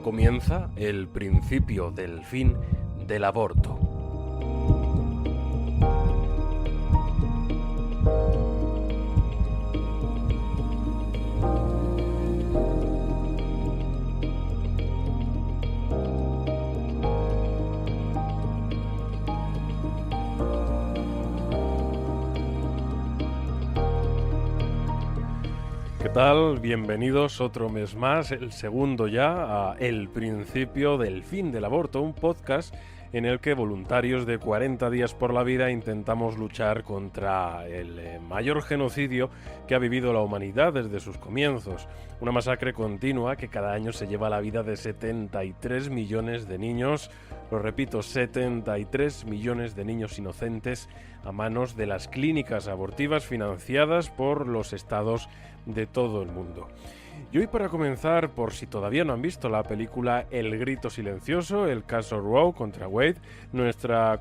comienza el principio del fin del aborto. ¿Qué tal? Bienvenidos otro mes más, el segundo ya, a El principio del fin del aborto, un podcast en el que voluntarios de 40 días por la vida intentamos luchar contra el mayor genocidio que ha vivido la humanidad desde sus comienzos. Una masacre continua que cada año se lleva la vida de 73 millones de niños, lo repito, 73 millones de niños inocentes a manos de las clínicas abortivas financiadas por los estados de todo el mundo. Y hoy, para comenzar, por si todavía no han visto la película El grito silencioso, el caso Roe contra Wade, nuestra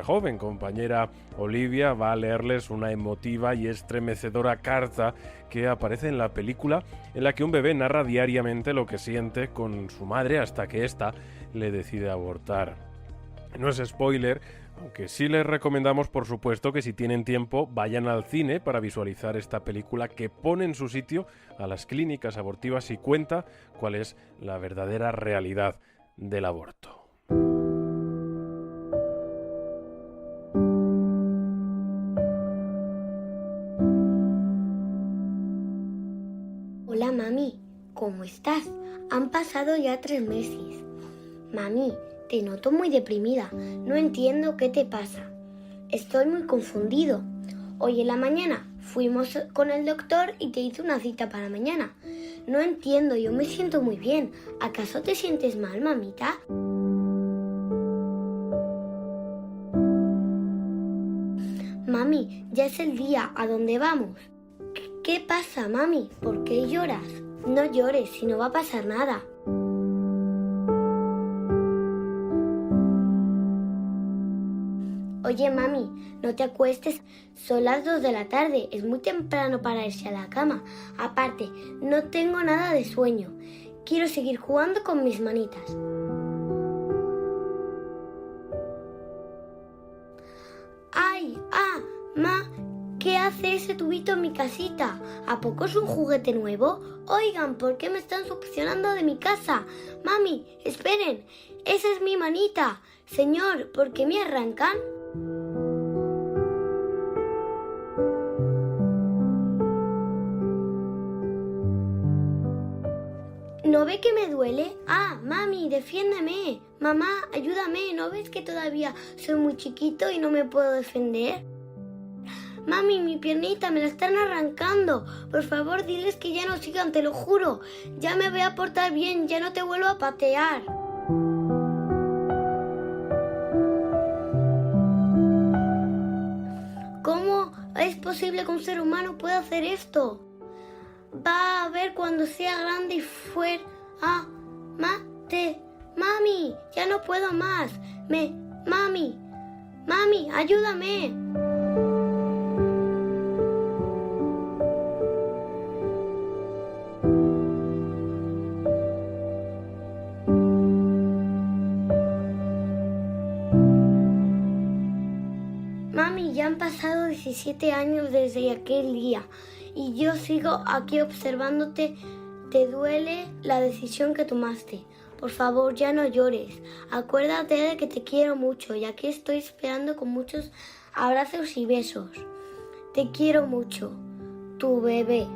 joven compañera Olivia va a leerles una emotiva y estremecedora carta que aparece en la película, en la que un bebé narra diariamente lo que siente con su madre hasta que ésta le decide abortar. No es spoiler, aunque sí les recomendamos, por supuesto, que si tienen tiempo vayan al cine para visualizar esta película que pone en su sitio a las clínicas abortivas y cuenta cuál es la verdadera realidad del aborto. Hola mami, ¿cómo estás? Han pasado ya 3 meses. Mami, te noto muy deprimida. No entiendo qué te pasa. Estoy muy confundido. Hoy en la mañana fuimos con el doctor y te hice una cita para mañana. No entiendo, yo me siento muy bien. ¿Acaso te sientes mal, mamita? Mami, ya es el día. ¿A dónde vamos? ¿Qué pasa, mami? ¿Por qué lloras? No llores, si no va a pasar nada. Oye, mami, no te acuestes, son las 2 de la tarde, es muy temprano para irse a la cama. Aparte, no tengo nada de sueño, quiero seguir jugando con mis manitas. ¡Ay! ¿Qué hace ese tubito en mi casita? ¿A poco es un juguete nuevo? Oigan, ¿por qué me están succionando de mi casa? Mami, esperen, esa es mi manita. Señor, ¿por qué me arrancan? ¿No ve que me duele? Mami, defiéndeme. Mamá, ayúdame. ¿No ves que todavía soy muy chiquito y no me puedo defender? Mami, mi piernita me la están arrancando. Por favor, diles que ya no sigan, te lo juro. Ya me voy a portar bien, ya no te vuelvo a patear. ¿Cómo es posible que un ser humano pueda hacer esto? Va a ver cuando sea grande y fuera. Mami, ya no puedo más. Mami, ayúdame. Mami, ya han pasado 17 años desde aquel día y yo sigo aquí observándote. ¿Te duele la decisión que tomaste? Por favor, ya no llores. Acuérdate de que te quiero mucho y aquí estoy esperando con muchos abrazos y besos. Te quiero mucho, tu bebé.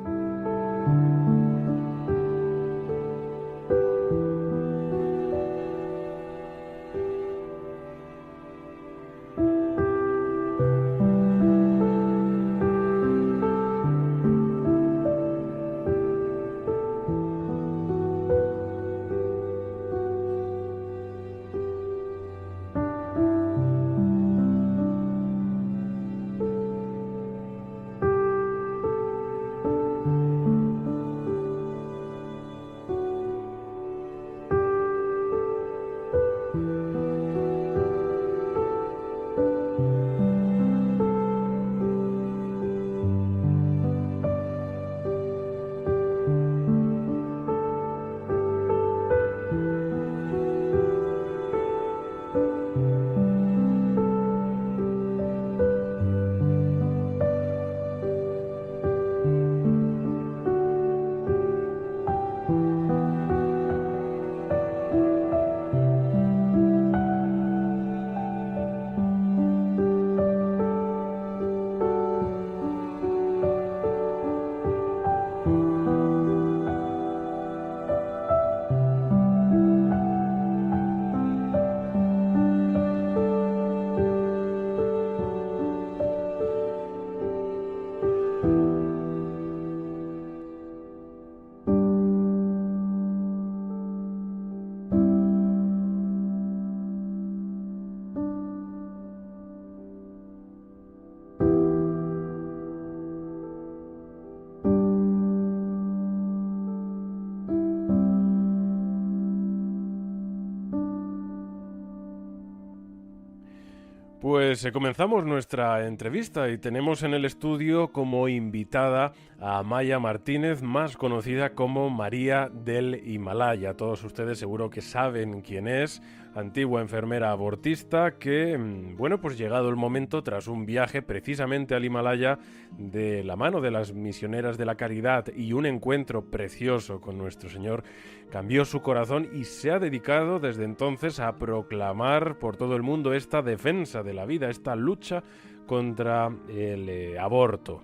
Pues comenzamos nuestra entrevista y tenemos en el estudio como invitada a Amaya Martínez, más conocida como María del Himalaya. Todos ustedes seguro que saben quién es, antigua enfermera abortista que, bueno, pues llegado el momento, tras un viaje precisamente al Himalaya de la mano de las misioneras de la caridad y un encuentro precioso con nuestro Señor, cambió su corazón y se ha dedicado desde entonces a proclamar por todo el mundo esta defensa de la vida, esta lucha contra el aborto.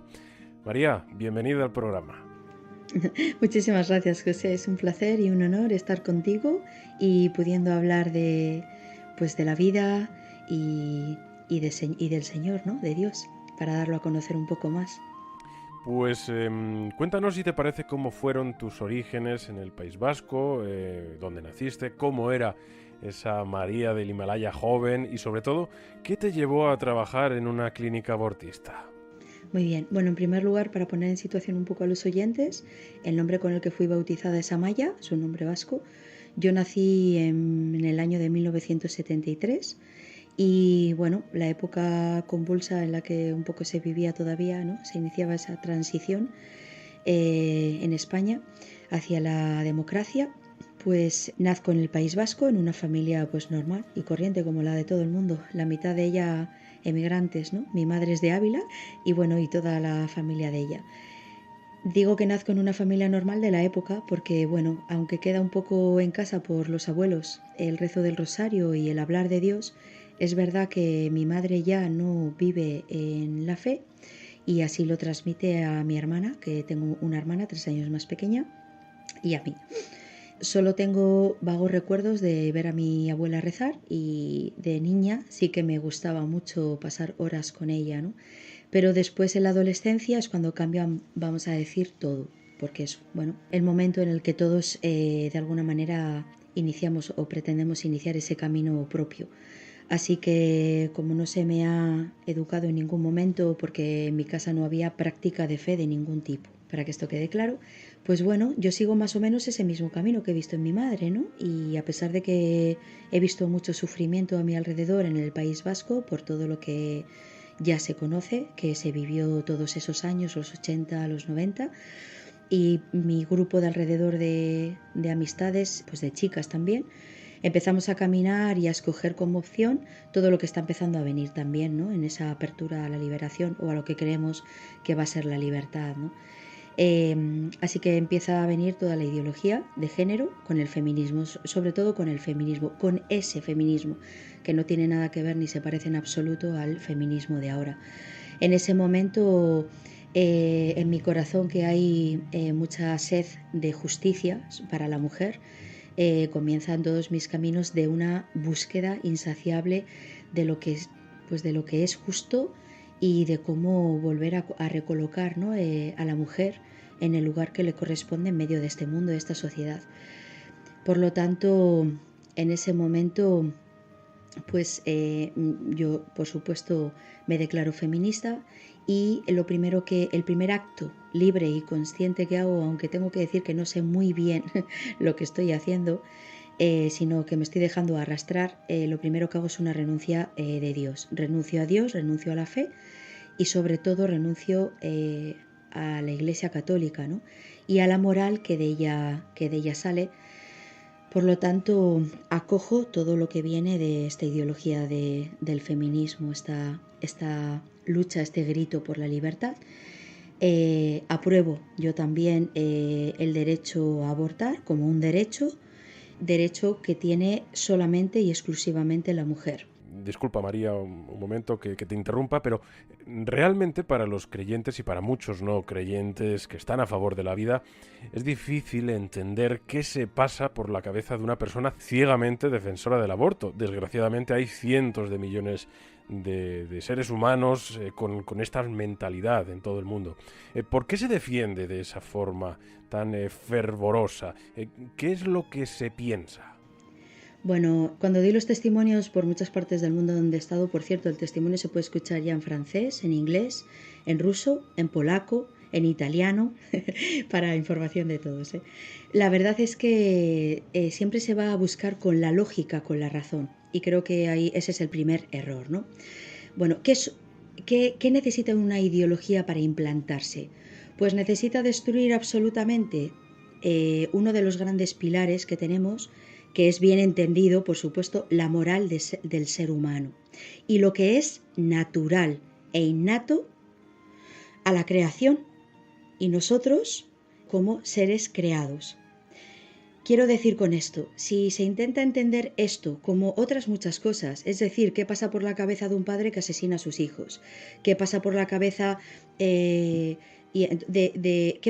María, bienvenida al programa. Muchísimas gracias, José. Es un placer y un honor estar contigo y pudiendo hablar de la vida y del Señor, ¿no? De Dios, para darlo a conocer un poco más. Pues cuéntanos si te parece cómo fueron tus orígenes en el País Vasco, dónde naciste, cómo era esa María del Himalaya joven y sobre todo, ¿qué te llevó a trabajar en una clínica abortista? Muy bien. Bueno, en primer lugar, para poner en situación un poco a los oyentes, el nombre con el que fui bautizada es Amaya, es un nombre vasco. Yo nací en el año de 1973 y bueno, la época convulsa en la que un poco se vivía todavía, ¿no? Se iniciaba esa transición en España hacia la democracia. Pues nazco en el País Vasco, en una familia pues normal y corriente como la de todo el mundo, la mitad de ella emigrantes, ¿no? Mi madre es de Ávila y bueno, y toda la familia de ella. Digo que nazco en una familia normal de la época porque, bueno, aunque queda un poco en casa por los abuelos el rezo del rosario y el hablar de Dios, es verdad que mi madre ya no vive en la fe y así lo transmite a mi hermana, que tengo una hermana 3 años más pequeña, y a mí. Solo tengo vagos recuerdos de ver a mi abuela rezar y de niña sí que me gustaba mucho pasar horas con ella, ¿no? Pero después en la adolescencia es cuando cambian, vamos a decir, todo, porque es, bueno, el momento en el que todos de alguna manera iniciamos o pretendemos iniciar ese camino propio. Así que como no se me ha educado en ningún momento, porque en mi casa no había práctica de fe de ningún tipo, para que esto quede claro, pues bueno, yo sigo más o menos ese mismo camino que he visto en mi madre, ¿no? Y a pesar de que he visto mucho sufrimiento a mi alrededor en el País Vasco por todo lo que ya se conoce, que se vivió todos esos años, los 80, los 90, y mi grupo de alrededor de amistades, pues de chicas también, empezamos a caminar y a escoger como opción todo lo que está empezando a venir también, ¿no? En esa apertura a la liberación o a lo que creemos que va a ser la libertad, ¿no? Así que empieza a venir toda la ideología de género con el feminismo, sobre todo con el feminismo, con ese feminismo que no tiene nada que ver ni se parece en absoluto al feminismo de ahora. En ese momento en mi corazón que hay mucha sed de justicia para la mujer, comienzan todos mis caminos de una búsqueda insaciable de lo que es, pues de lo que es justo y de cómo volver a recolocar, ¿no? A la mujer en el lugar que le corresponde en medio de este mundo, de esta sociedad. Por lo tanto, en ese momento, pues yo, por supuesto, me declaro feminista y el primer acto libre y consciente que hago, aunque tengo que decir que no sé muy bien lo que estoy haciendo, sino que me estoy dejando arrastrar, lo primero que hago es una renuncia de Dios. Renuncio a Dios, renuncio a la fe y sobre todo renuncio a la Iglesia Católica, ¿no? Y a la moral que de ella sale. Por lo tanto, acojo todo lo que viene de esta ideología del feminismo, esta lucha, este grito por la libertad. Apruebo yo también el derecho a abortar como un derecho que tiene solamente y exclusivamente la mujer. Disculpa, María, un momento que te interrumpa, pero realmente para los creyentes y para muchos no creyentes que están a favor de la vida, es difícil entender qué se pasa por la cabeza de una persona ciegamente defensora del aborto. Desgraciadamente hay cientos de millones de seres humanos con esta mentalidad en todo el mundo. ¿Por qué se defiende de esa forma tan fervorosa? ¿Qué es lo que se piensa? Bueno, cuando doy los testimonios por muchas partes del mundo donde he estado, por cierto, el testimonio se puede escuchar ya en francés, en inglés, en ruso, en polaco, en italiano, para información de todos, ¿eh? La verdad es que siempre se va a buscar con la lógica, con la razón, y creo que ahí ese es el primer error, ¿no? Bueno, ¿qué necesita una ideología para implantarse? Pues necesita destruir absolutamente uno de los grandes pilares que tenemos, que es bien entendido, por supuesto, la moral del ser humano y lo que es natural e innato a la creación y nosotros como seres creados. Quiero decir con esto, si se intenta entender esto como otras muchas cosas, es decir, qué pasa por la cabeza de un padre que asesina a sus hijos, qué pasa por la cabeza qué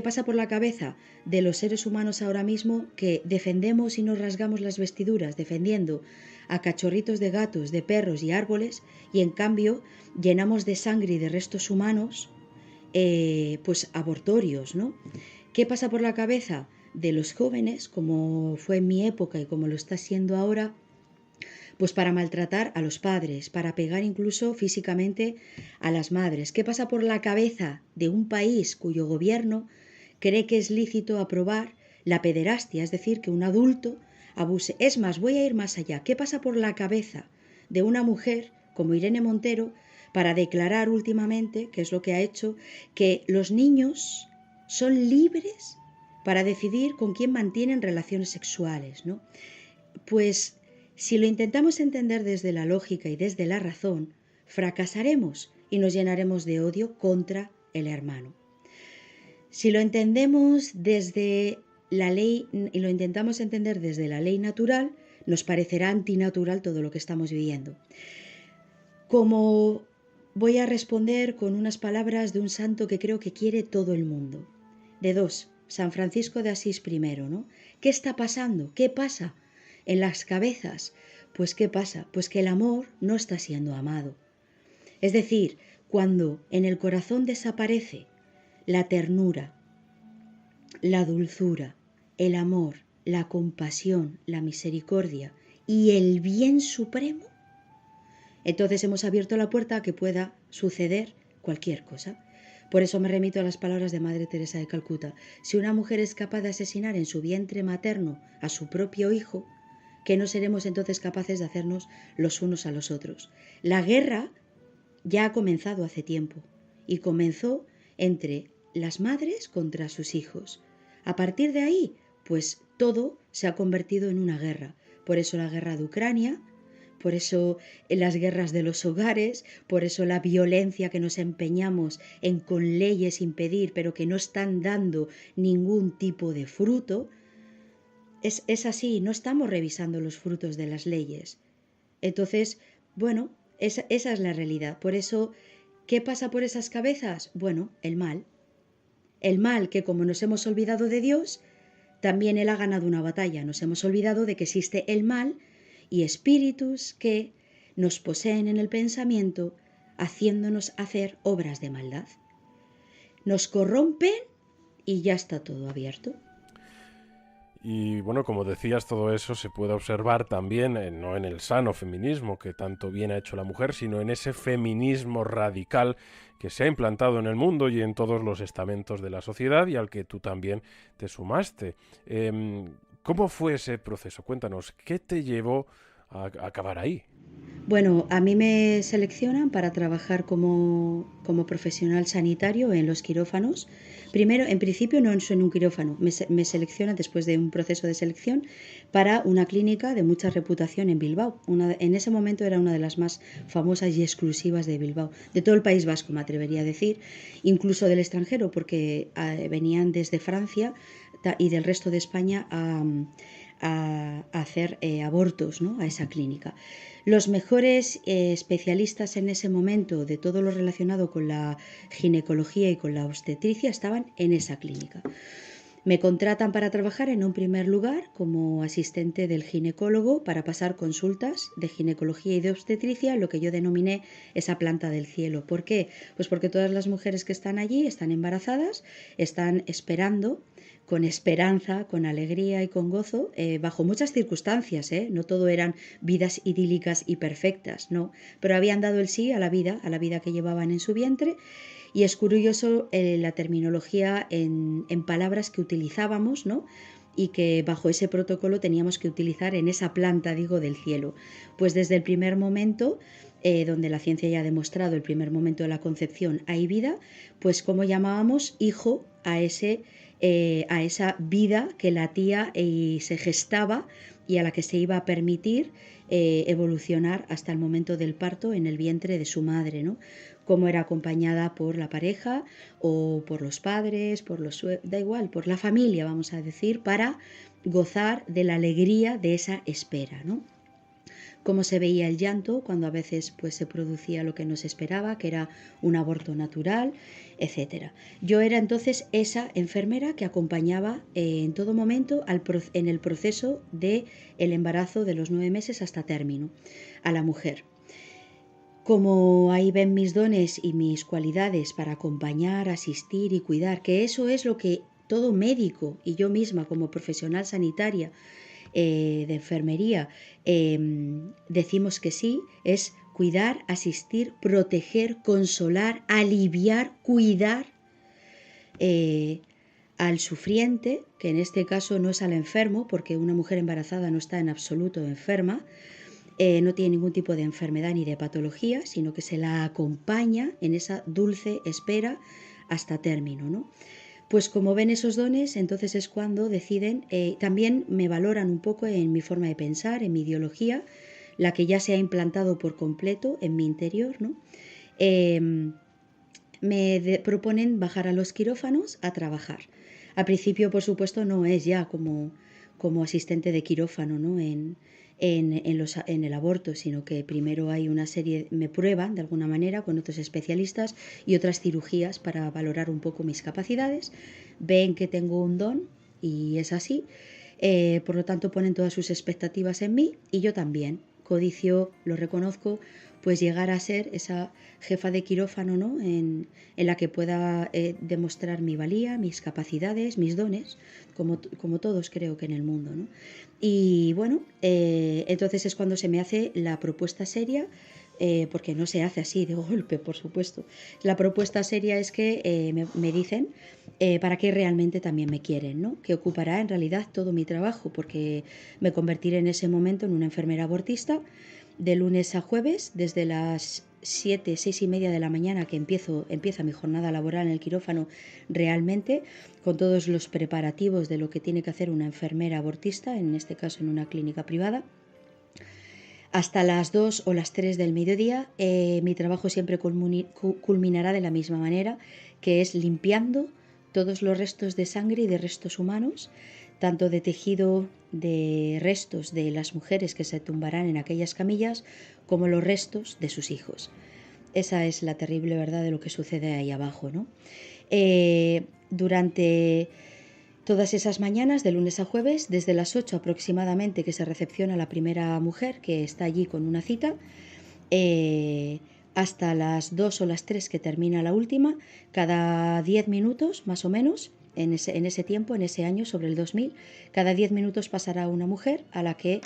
pasa por la cabeza de los seres humanos ahora mismo que defendemos y nos rasgamos las vestiduras defendiendo a cachorritos de gatos, de perros y árboles, y en cambio llenamos de sangre y de restos humanos pues abortorios, ¿no? ¿Qué pasa por la cabeza de los jóvenes, como fue en mi época y como lo está siendo ahora? Pues para maltratar a los padres, para pegar incluso físicamente a las madres. ¿Qué pasa por la cabeza de un país cuyo gobierno cree que es lícito aprobar la pederastia, es decir, que un adulto abuse? Es más, voy a ir más allá. ¿Qué pasa por la cabeza de una mujer como Irene Montero para declarar últimamente, que es lo que ha hecho, que los niños son libres para decidir con quién mantienen relaciones sexuales, ¿no? Pues si lo intentamos entender desde la lógica y desde la razón, fracasaremos y nos llenaremos de odio contra el hermano. Si lo entendemos desde la ley y lo intentamos entender desde la ley natural, nos parecerá antinatural todo lo que estamos viviendo. Como voy a responder con unas palabras de un santo que creo que quiere todo el mundo. De dos, San Francisco de Asís primero, ¿no? ¿Qué está pasando? ¿Qué pasa en las cabezas? Pues ¿qué pasa? Pues que el amor no está siendo amado. Es decir, cuando en el corazón desaparece la ternura, la dulzura, el amor, la compasión, la misericordia y el bien supremo, entonces hemos abierto la puerta a que pueda suceder cualquier cosa. Por eso me remito a las palabras de Madre Teresa de Calcuta. Si una mujer es capaz de asesinar en su vientre materno a su propio hijo, ¿qué no seremos entonces capaces de hacernos los unos a los otros? La guerra ya ha comenzado hace tiempo y comenzó entre las madres contra sus hijos. A partir de ahí, pues todo se ha convertido en una guerra. Por eso la guerra de Ucrania, por eso las guerras de los hogares, por eso la violencia que nos empeñamos en con leyes impedir, pero que no están dando ningún tipo de fruto. Es así, no estamos revisando los frutos de las leyes. Entonces, bueno, esa es la realidad. Por eso, ¿qué pasa por esas cabezas? Bueno, el mal. El mal que, como nos hemos olvidado de Dios, también Él ha ganado una batalla. Nos hemos olvidado de que existe el mal y espíritus que nos poseen en el pensamiento, haciéndonos hacer obras de maldad. Nos corrompen y ya está todo abierto. Y bueno, como decías, todo eso se puede observar también, no en el sano feminismo que tanto bien ha hecho la mujer, sino en ese feminismo radical que se ha implantado en el mundo y en todos los estamentos de la sociedad y al que tú también te sumaste. ¿Cómo fue ese proceso? Cuéntanos, ¿qué te llevó a acabar ahí? Bueno, a mí me seleccionan para trabajar como profesional sanitario en los quirófanos. Primero, en principio no es en un quirófano, me seleccionan después de un proceso de selección para una clínica de mucha reputación en Bilbao. En ese momento era una de las más famosas y exclusivas de Bilbao, de todo el País Vasco me atrevería a decir, incluso del extranjero, porque venían desde Francia y del resto de España a hacer abortos, ¿no?, a esa clínica. Los mejores especialistas en ese momento de todo lo relacionado con la ginecología y con la obstetricia estaban en esa clínica. Me contratan para trabajar en un primer lugar como asistente del ginecólogo para pasar consultas de ginecología y de obstetricia, lo que yo denominé esa planta del cielo. ¿Por qué? Pues porque todas las mujeres que están allí están embarazadas, están esperando con esperanza, con alegría y con gozo, bajo muchas circunstancias, no todo eran vidas idílicas y perfectas, no, pero habían dado el sí a la vida que llevaban en su vientre. Y es curioso la terminología en palabras que utilizábamos, ¿no?, y que bajo ese protocolo teníamos que utilizar en esa planta, digo, del cielo. Pues desde el primer momento donde la ciencia ya ha demostrado el primer momento de la concepción hay vida, pues cómo llamábamos hijo a esa vida que latía y se gestaba y a la que se iba a permitir evolucionar hasta el momento del parto en el vientre de su madre, ¿no? Cómo era acompañada por la pareja o por los padres, da igual, por la familia, vamos a decir, para gozar de la alegría de esa espera, ¿no? Cómo se veía el llanto cuando a veces pues, se producía lo que no se esperaba, que era un aborto natural, etc. Yo era entonces esa enfermera que acompañaba en todo momento en el proceso del embarazo de los 9 meses hasta término a la mujer. Como ahí ven mis dones y mis cualidades para acompañar, asistir y cuidar, que eso es lo que todo médico y yo misma como profesional sanitaria de enfermería decimos que sí, es cuidar, asistir, proteger, consolar, aliviar, cuidar al sufriente, que en este caso no es al enfermo, porque una mujer embarazada no está en absoluto enferma, no tiene ningún tipo de enfermedad ni de patología, sino que se la acompaña en esa dulce espera hasta término, ¿no? Pues como ven esos dones, entonces es cuando deciden, también me valoran un poco en mi forma de pensar, en mi ideología, la que ya se ha implantado por completo en mi interior, ¿no? Proponen bajar a los quirófanos a trabajar. Al principio, por supuesto, no es ya como asistente de quirófano, ¿no? en el aborto, sino que primero hay una serie, me prueban de alguna manera con otros especialistas y otras cirugías para valorar un poco mis capacidades, ven que tengo un don y es así, por lo tanto ponen todas sus expectativas en mí y yo también codicio, lo reconozco, pues llegar a ser esa jefa de quirófano, ¿no? en la que pueda demostrar mi valía, mis capacidades, mis dones, como todos creo que en el mundo, ¿no? Y bueno, entonces es cuando se me hace la propuesta seria, porque no se hace así de golpe, por supuesto. La propuesta seria es que me dicen para qué realmente también me quieren, ¿no? Que ocupará en realidad todo mi trabajo, porque me convertiré en ese momento en una enfermera abortista de lunes a jueves, desde las 7, 6 y media de la mañana que empieza mi jornada laboral en el quirófano realmente, con todos los preparativos de lo que tiene que hacer una enfermera abortista, en este caso en una clínica privada, hasta las 2 o las 3 del mediodía. Mi trabajo siempre culminará de la misma manera, que es limpiando todos los restos de sangre y de restos humanos, tanto de tejido de restos de las mujeres que se tumbarán en aquellas camillas, como los restos de sus hijos. Esa es la terrible verdad de lo que sucede ahí abajo, ¿no? Durante todas esas mañanas, de lunes a jueves, desde las 8 aproximadamente que se recepciona la primera mujer que está allí con una cita, hasta las 2 o las 3 que termina la última, cada 10 minutos más o menos, en ese tiempo, en ese año, sobre el 2000, cada 10 minutos pasará una mujer a la que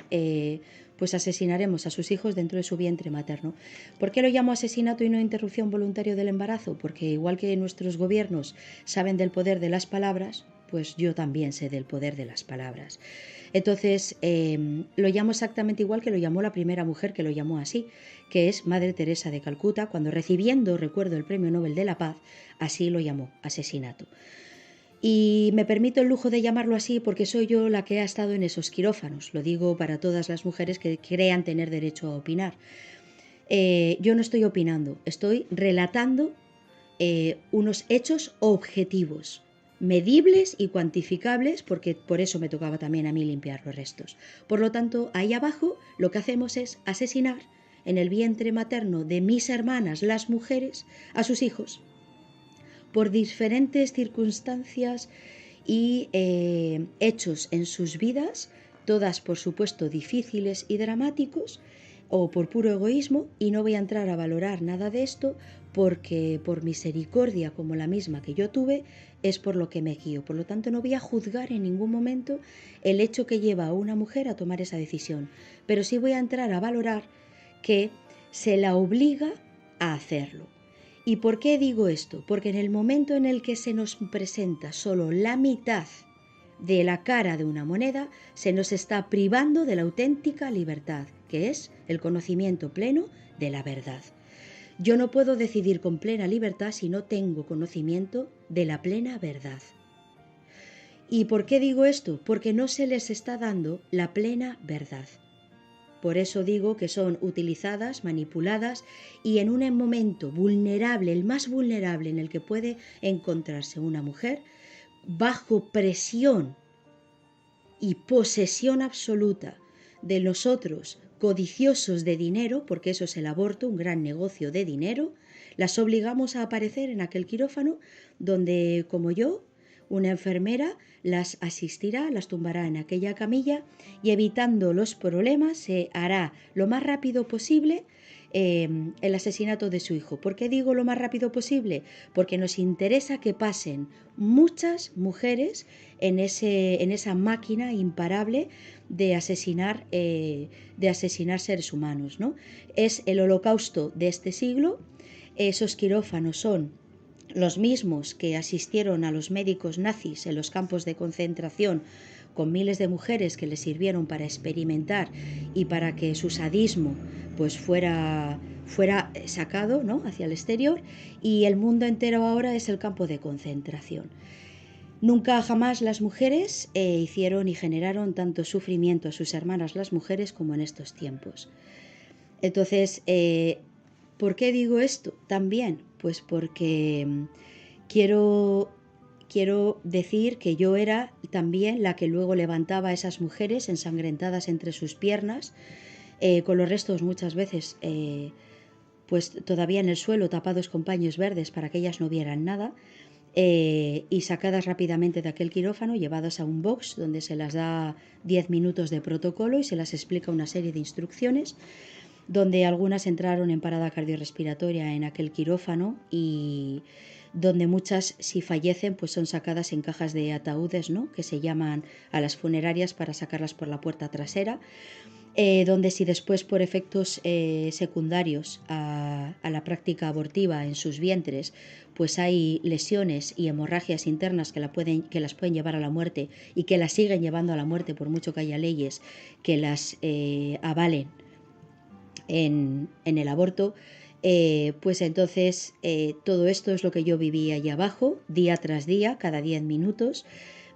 pues asesinaremos a sus hijos dentro de su vientre materno. ¿Por qué lo llamo asesinato y no interrupción voluntaria del embarazo? Porque igual que nuestros gobiernos saben del poder de las palabras, pues yo también sé del poder de las palabras. Entonces, lo llamo exactamente igual que lo llamó la primera mujer que lo llamó así, que es Madre Teresa de Calcuta, cuando recibiendo, recuerdo, el Premio Nobel de la Paz, así lo llamó, asesinato. Y me permito el lujo de llamarlo así porque soy yo la que ha estado en esos quirófanos. Lo digo para todas las mujeres que crean tener derecho a opinar. Yo no estoy opinando, estoy relatando unos hechos objetivos, medibles y cuantificables, porque por eso me tocaba también a mí limpiar los restos. Por lo tanto, ahí abajo lo que hacemos es asesinar en el vientre materno de mis hermanas, las mujeres, a sus hijos, por diferentes circunstancias y hechos en sus vidas, todas por supuesto difíciles y dramáticos, o por puro egoísmo, y no voy a entrar a valorar nada de esto porque por misericordia como la misma que yo tuve es por lo que me guío. Por lo tanto, no voy a juzgar en ningún momento el hecho que lleva a una mujer a tomar esa decisión, pero sí voy a entrar a valorar que se la obliga a hacerlo. ¿Y por qué digo esto? Porque en el momento en el que se nos presenta solo la mitad de la cara de una moneda, se nos está privando de la auténtica libertad, que es el conocimiento pleno de la verdad. Yo no puedo decidir con plena libertad si no tengo conocimiento de la plena verdad. ¿Y por qué digo esto? Porque no se les está dando la plena verdad. Por eso digo que son utilizadas, manipuladas y en un momento vulnerable, el más vulnerable en el que puede encontrarse una mujer, bajo presión y posesión absoluta de los otros codiciosos de dinero, porque eso es el aborto, un gran negocio de dinero, las obligamos a aparecer en aquel quirófano donde, como yo, una enfermera las asistirá, las tumbará en aquella camilla y evitando los problemas se hará lo más rápido posible el asesinato de su hijo. ¿Por qué digo lo más rápido posible? Porque nos interesa que pasen muchas mujeres en esa máquina imparable de asesinar seres humanos, ¿no? Es el holocausto de este siglo. Esos quirófanos son los mismos que asistieron a los médicos nazis en los campos de concentración con miles de mujeres que les sirvieron para experimentar y para que su sadismo pues fuera sacado, ¿no?, hacia el exterior, y el mundo entero ahora es el campo de concentración. Nunca jamás las mujeres hicieron y generaron tanto sufrimiento a sus hermanas las mujeres como en estos tiempos. Entonces, ¿por qué digo esto? También, pues porque quiero decir que yo era también la que luego levantaba a esas mujeres ensangrentadas entre sus piernas, con los restos muchas veces pues todavía en el suelo, tapados con paños verdes para que ellas no vieran nada, y sacadas rápidamente de aquel quirófano, llevadas a un box donde se las da 10 minutos de protocolo y se las explica una serie de instrucciones, donde algunas entraron en parada cardiorrespiratoria en aquel quirófano y donde muchas, si fallecen, pues son sacadas en cajas de ataúdes, ¿no?, que se llaman a las funerarias para sacarlas por la puerta trasera, donde si después por efectos secundarios a la práctica abortiva en sus vientres pues hay lesiones y hemorragias internas que las pueden llevar a la muerte y que las siguen llevando a la muerte por mucho que haya leyes que las avalen en el aborto, pues entonces todo esto es lo que yo viví allá abajo, día tras día, cada 10 minutos.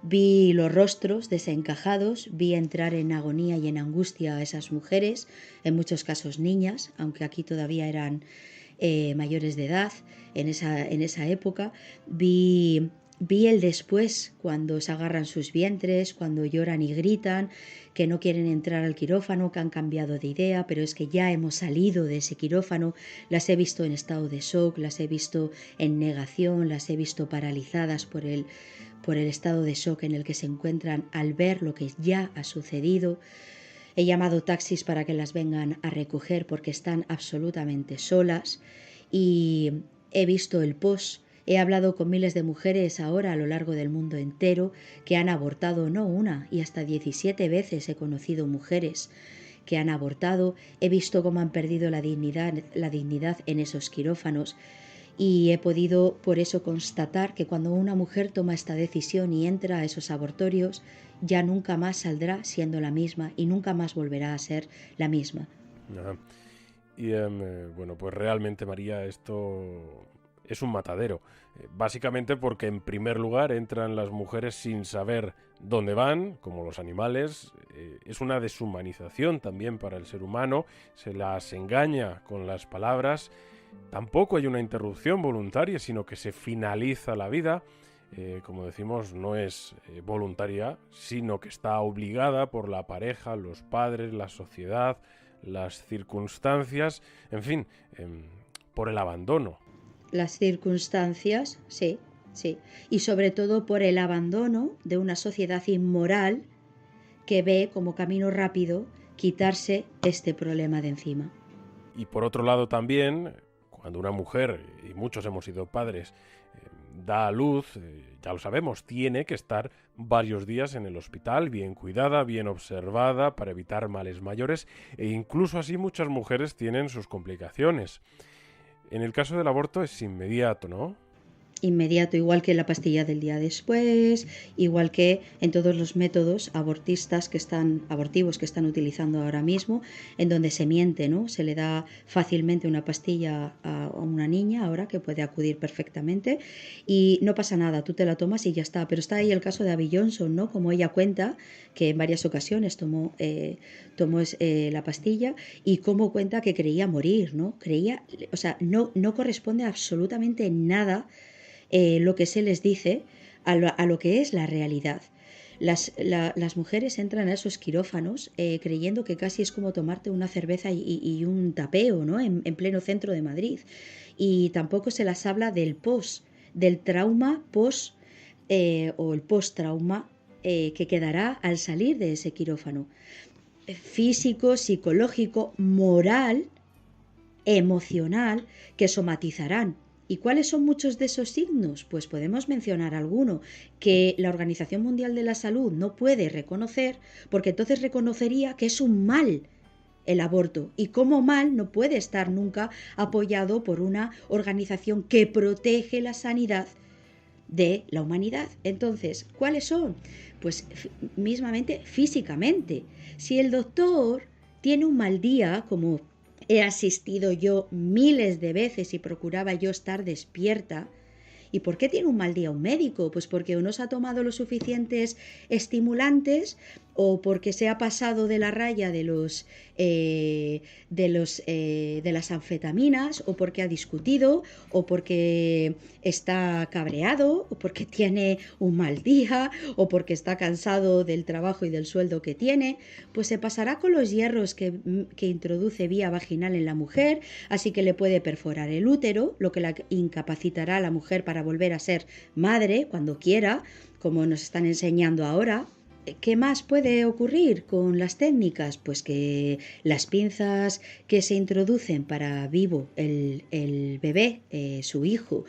Vi los rostros desencajados, vi entrar en agonía y en angustia a esas mujeres, en muchos casos niñas, aunque aquí todavía eran mayores de edad en esa época. Vi el después, cuando se agarran sus vientres, cuando lloran y gritan, que no quieren entrar al quirófano, que han cambiado de idea, pero es que ya hemos salido de ese quirófano. Las he visto en estado de shock, las he visto en negación, las he visto paralizadas por el estado de shock en el que se encuentran al ver lo que ya ha sucedido. He llamado taxis para que las vengan a recoger porque están absolutamente solas y he visto el post. He hablado con miles de mujeres ahora a lo largo del mundo entero que han abortado no una y hasta 17 veces he conocido mujeres que han abortado. He visto cómo han perdido la dignidad en esos quirófanos. Y he podido por eso constatar que cuando una mujer toma esta decisión y entra a esos abortorios, ya nunca más saldrá siendo la misma y nunca más volverá a ser la misma. Ajá. Y bueno, pues realmente, María, esto es un matadero. Básicamente porque en primer lugar entran las mujeres sin saber dónde van, como los animales. Es una deshumanización también para el ser humano. Se las engaña con las palabras. Tampoco hay una interrupción voluntaria, sino que se finaliza la vida. Como decimos, no es voluntaria, sino que está obligada por la pareja, los padres, la sociedad, las circunstancias, en fin, por el abandono. Las circunstancias, sí. Y sobre todo por el abandono de una sociedad inmoral que ve como camino rápido quitarse este problema de encima. Y por otro lado también, cuando una mujer, y muchos hemos sido padres, da a luz, ya lo sabemos, tiene que estar varios días en el hospital, bien cuidada, bien observada, para evitar males mayores, e incluso así muchas mujeres tienen sus complicaciones. En el caso del aborto es inmediato, ¿no? inmediato, igual que la pastilla del día después, igual que en todos los métodos abortivos que están utilizando ahora mismo, en donde se miente, ¿no? Se le da fácilmente una pastilla a una niña ahora que puede acudir perfectamente y no pasa nada, tú te la tomas y ya está. Pero está ahí el caso de Abby Johnson, ¿no? Como ella cuenta que en varias ocasiones tomó la pastilla y cómo cuenta que creía morir, ¿no? No corresponde absolutamente nada lo que se les dice a lo que es la realidad. Las mujeres entran a esos quirófanos creyendo que casi es como tomarte una cerveza y un tapeo, ¿no? En pleno centro de Madrid. Y tampoco se las habla del trauma post o el post-trauma que quedará al salir de ese quirófano. Físico, psicológico, moral, emocional, que somatizarán. ¿Y cuáles son muchos de esos signos? Pues podemos mencionar alguno que la Organización Mundial de la Salud no puede reconocer, porque entonces reconocería que es un mal el aborto, y como mal no puede estar nunca apoyado por una organización que protege la sanidad de la humanidad. Entonces, ¿cuáles son? Pues mismamente físicamente. Si el doctor tiene un mal día, como he asistido yo miles de veces y procuraba yo estar despierta. ¿Y por qué tiene un mal día un médico? Pues porque o no se ha tomado los suficientes estimulantes o porque se ha pasado de la raya de las anfetaminas, o porque ha discutido, o porque está cabreado, o porque tiene un mal día, o porque está cansado del trabajo y del sueldo que tiene. Pues se pasará con los hierros que introduce vía vaginal en la mujer, así que le puede perforar el útero, lo que la incapacitará a la mujer para volver a ser madre cuando quiera, como nos están enseñando ahora. ¿Qué más puede ocurrir con las técnicas? Pues que las pinzas que se introducen para vivo el bebé, su hijo,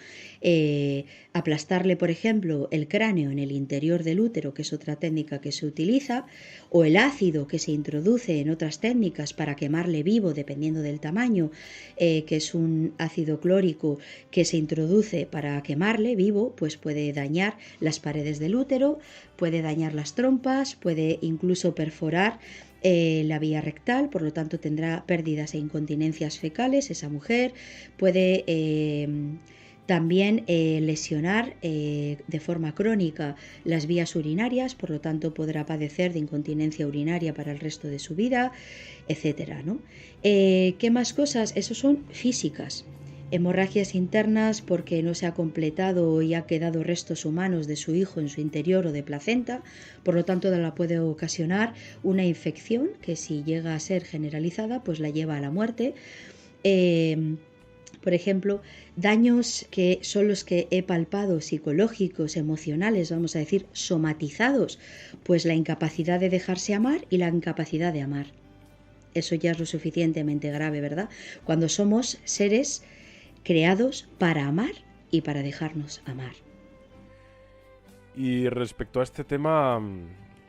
aplastarle, por ejemplo, el cráneo en el interior del útero, que es otra técnica que se utiliza, o el ácido que se introduce en otras técnicas para quemarle vivo, dependiendo del tamaño, que es un ácido clórico que se introduce para quemarle vivo, pues puede dañar las paredes del útero, puede dañar las trompas, puede incluso perforar la vía rectal, por lo tanto tendrá pérdidas e incontinencias fecales esa mujer, puede también lesionar de forma crónica las vías urinarias, por lo tanto podrá padecer de incontinencia urinaria para el resto de su vida, etcétera, ¿no? ¿Qué más cosas? Eso son físicas. Hemorragias internas porque no se ha completado y ha quedado restos humanos de su hijo en su interior o de placenta, por lo tanto la puede ocasionar una infección que, si llega a ser generalizada, pues la lleva a la muerte. Por ejemplo, daños que son los que he palpado, psicológicos, emocionales, vamos a decir, somatizados, pues la incapacidad de dejarse amar y la incapacidad de amar. Eso ya es lo suficientemente grave, ¿verdad? Cuando somos seres creados para amar y para dejarnos amar. Y respecto a este tema,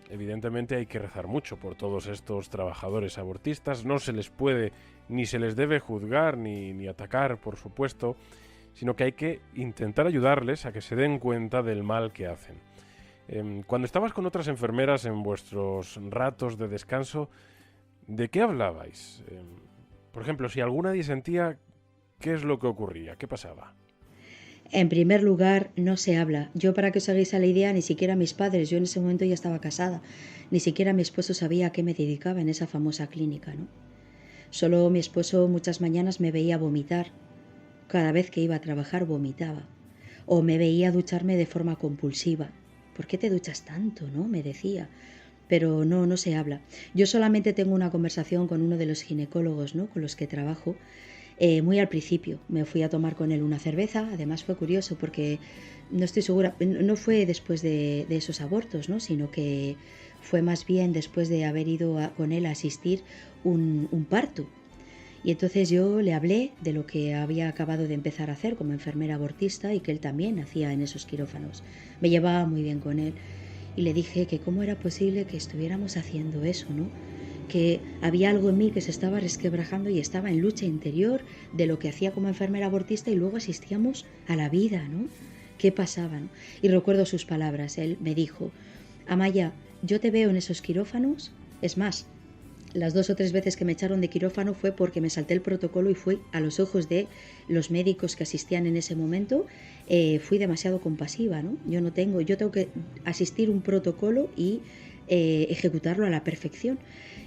evidentemente hay que rezar mucho por todos estos trabajadores abortistas. No se les puede ni se les debe juzgar ni atacar, por supuesto, sino que hay que intentar ayudarles a que se den cuenta del mal que hacen. Cuando estabas con otras enfermeras en vuestros ratos de descanso, ¿de qué hablabais? Por ejemplo, si alguna disentía, ¿qué es lo que ocurría? ¿Qué pasaba? En primer lugar, no se habla. Yo, para que os hagáis a la idea, ni siquiera mis padres, yo en ese momento ya estaba casada, ni siquiera mi esposo sabía a qué me dedicaba en esa famosa clínica, ¿no? Solo mi esposo muchas mañanas me veía vomitar. Cada vez que iba a trabajar vomitaba. O me veía ducharme de forma compulsiva. ¿Por qué te duchas tanto, no?, me decía. Pero no se habla. Yo solamente tengo una conversación con uno de los ginecólogos, ¿no?, con los que trabajo. Muy al principio me fui a tomar con él una cerveza. Además fue curioso porque no estoy segura, no fue después de esos abortos, ¿no?, sino que fue más bien después de haber ido con él a asistir un parto. Y entonces yo le hablé de lo que había acabado de empezar a hacer como enfermera abortista y que él también hacía en esos quirófanos. Me llevaba muy bien con él y le dije que cómo era posible que estuviéramos haciendo eso, ¿no?, que había algo en mí que se estaba resquebrajando y estaba en lucha interior de lo que hacía como enfermera abortista, y luego asistíamos a la vida, ¿no?, qué pasaba, ¿no? Y recuerdo sus palabras. Él me dijo: Amaya, yo te veo en esos quirófanos. Es más, las 2 o 3 veces que me echaron de quirófano fue porque me salté el protocolo y fui a los ojos de los médicos que asistían en ese momento, fui demasiado compasiva, ¿no? Yo tengo que asistir un protocolo y ejecutarlo a la perfección.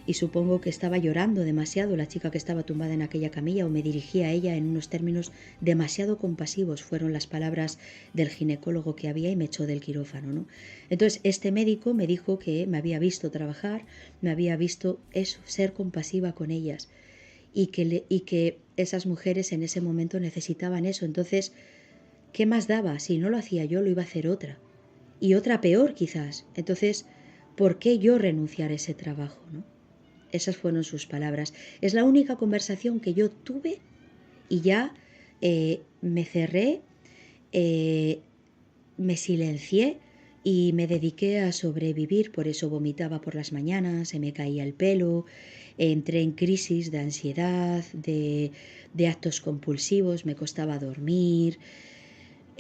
Y supongo que estaba llorando demasiado la chica que estaba tumbada en aquella camilla, o me dirigía a ella en unos términos demasiado compasivos, fueron las palabras del ginecólogo que había, y me echó del quirófano, ¿no? Entonces este médico me dijo que me había visto trabajar, me había visto eso, ser compasiva con ellas, y que esas mujeres en ese momento necesitaban eso. Entonces, ¿qué más daba? Si no lo hacía yo, lo iba a hacer otra, y otra peor quizás. Entonces, ¿por qué yo renunciar a ese trabajo, no? Esas fueron sus palabras. Es la única conversación que yo tuve, y ya me cerré, me silencié y me dediqué a sobrevivir. Por eso vomitaba por las mañanas, se me caía el pelo, entré en crisis de ansiedad, de actos compulsivos, me costaba dormir.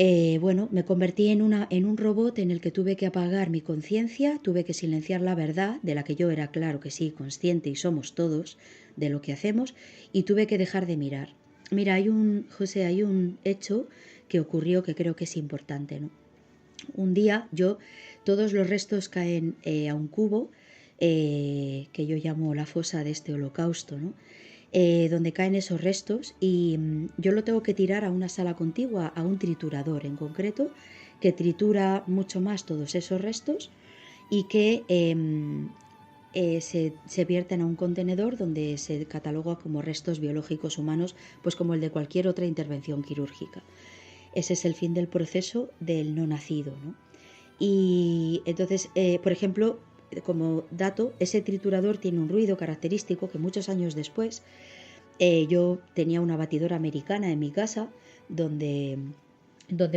Me convertí en un robot en el que tuve que apagar mi conciencia, tuve que silenciar la verdad, de la que yo era, claro que sí, consciente, y somos todos de lo que hacemos, y tuve que dejar de mirar. Mira, hay un hecho que ocurrió que creo que es importante, ¿no? Un día todos los restos caen a un cubo, que yo llamo la fosa de este holocausto, ¿no? Donde caen esos restos, y yo lo tengo que tirar a una sala contigua, a un triturador en concreto, que tritura mucho más todos esos restos, y que se vierten a un contenedor donde se cataloga como restos biológicos humanos, pues como el de cualquier otra intervención quirúrgica. Ese es el fin del proceso del no nacido, ¿no? Y entonces, por ejemplo, como dato, ese triturador tiene un ruido característico que muchos años después, yo tenía una batidora americana en mi casa donde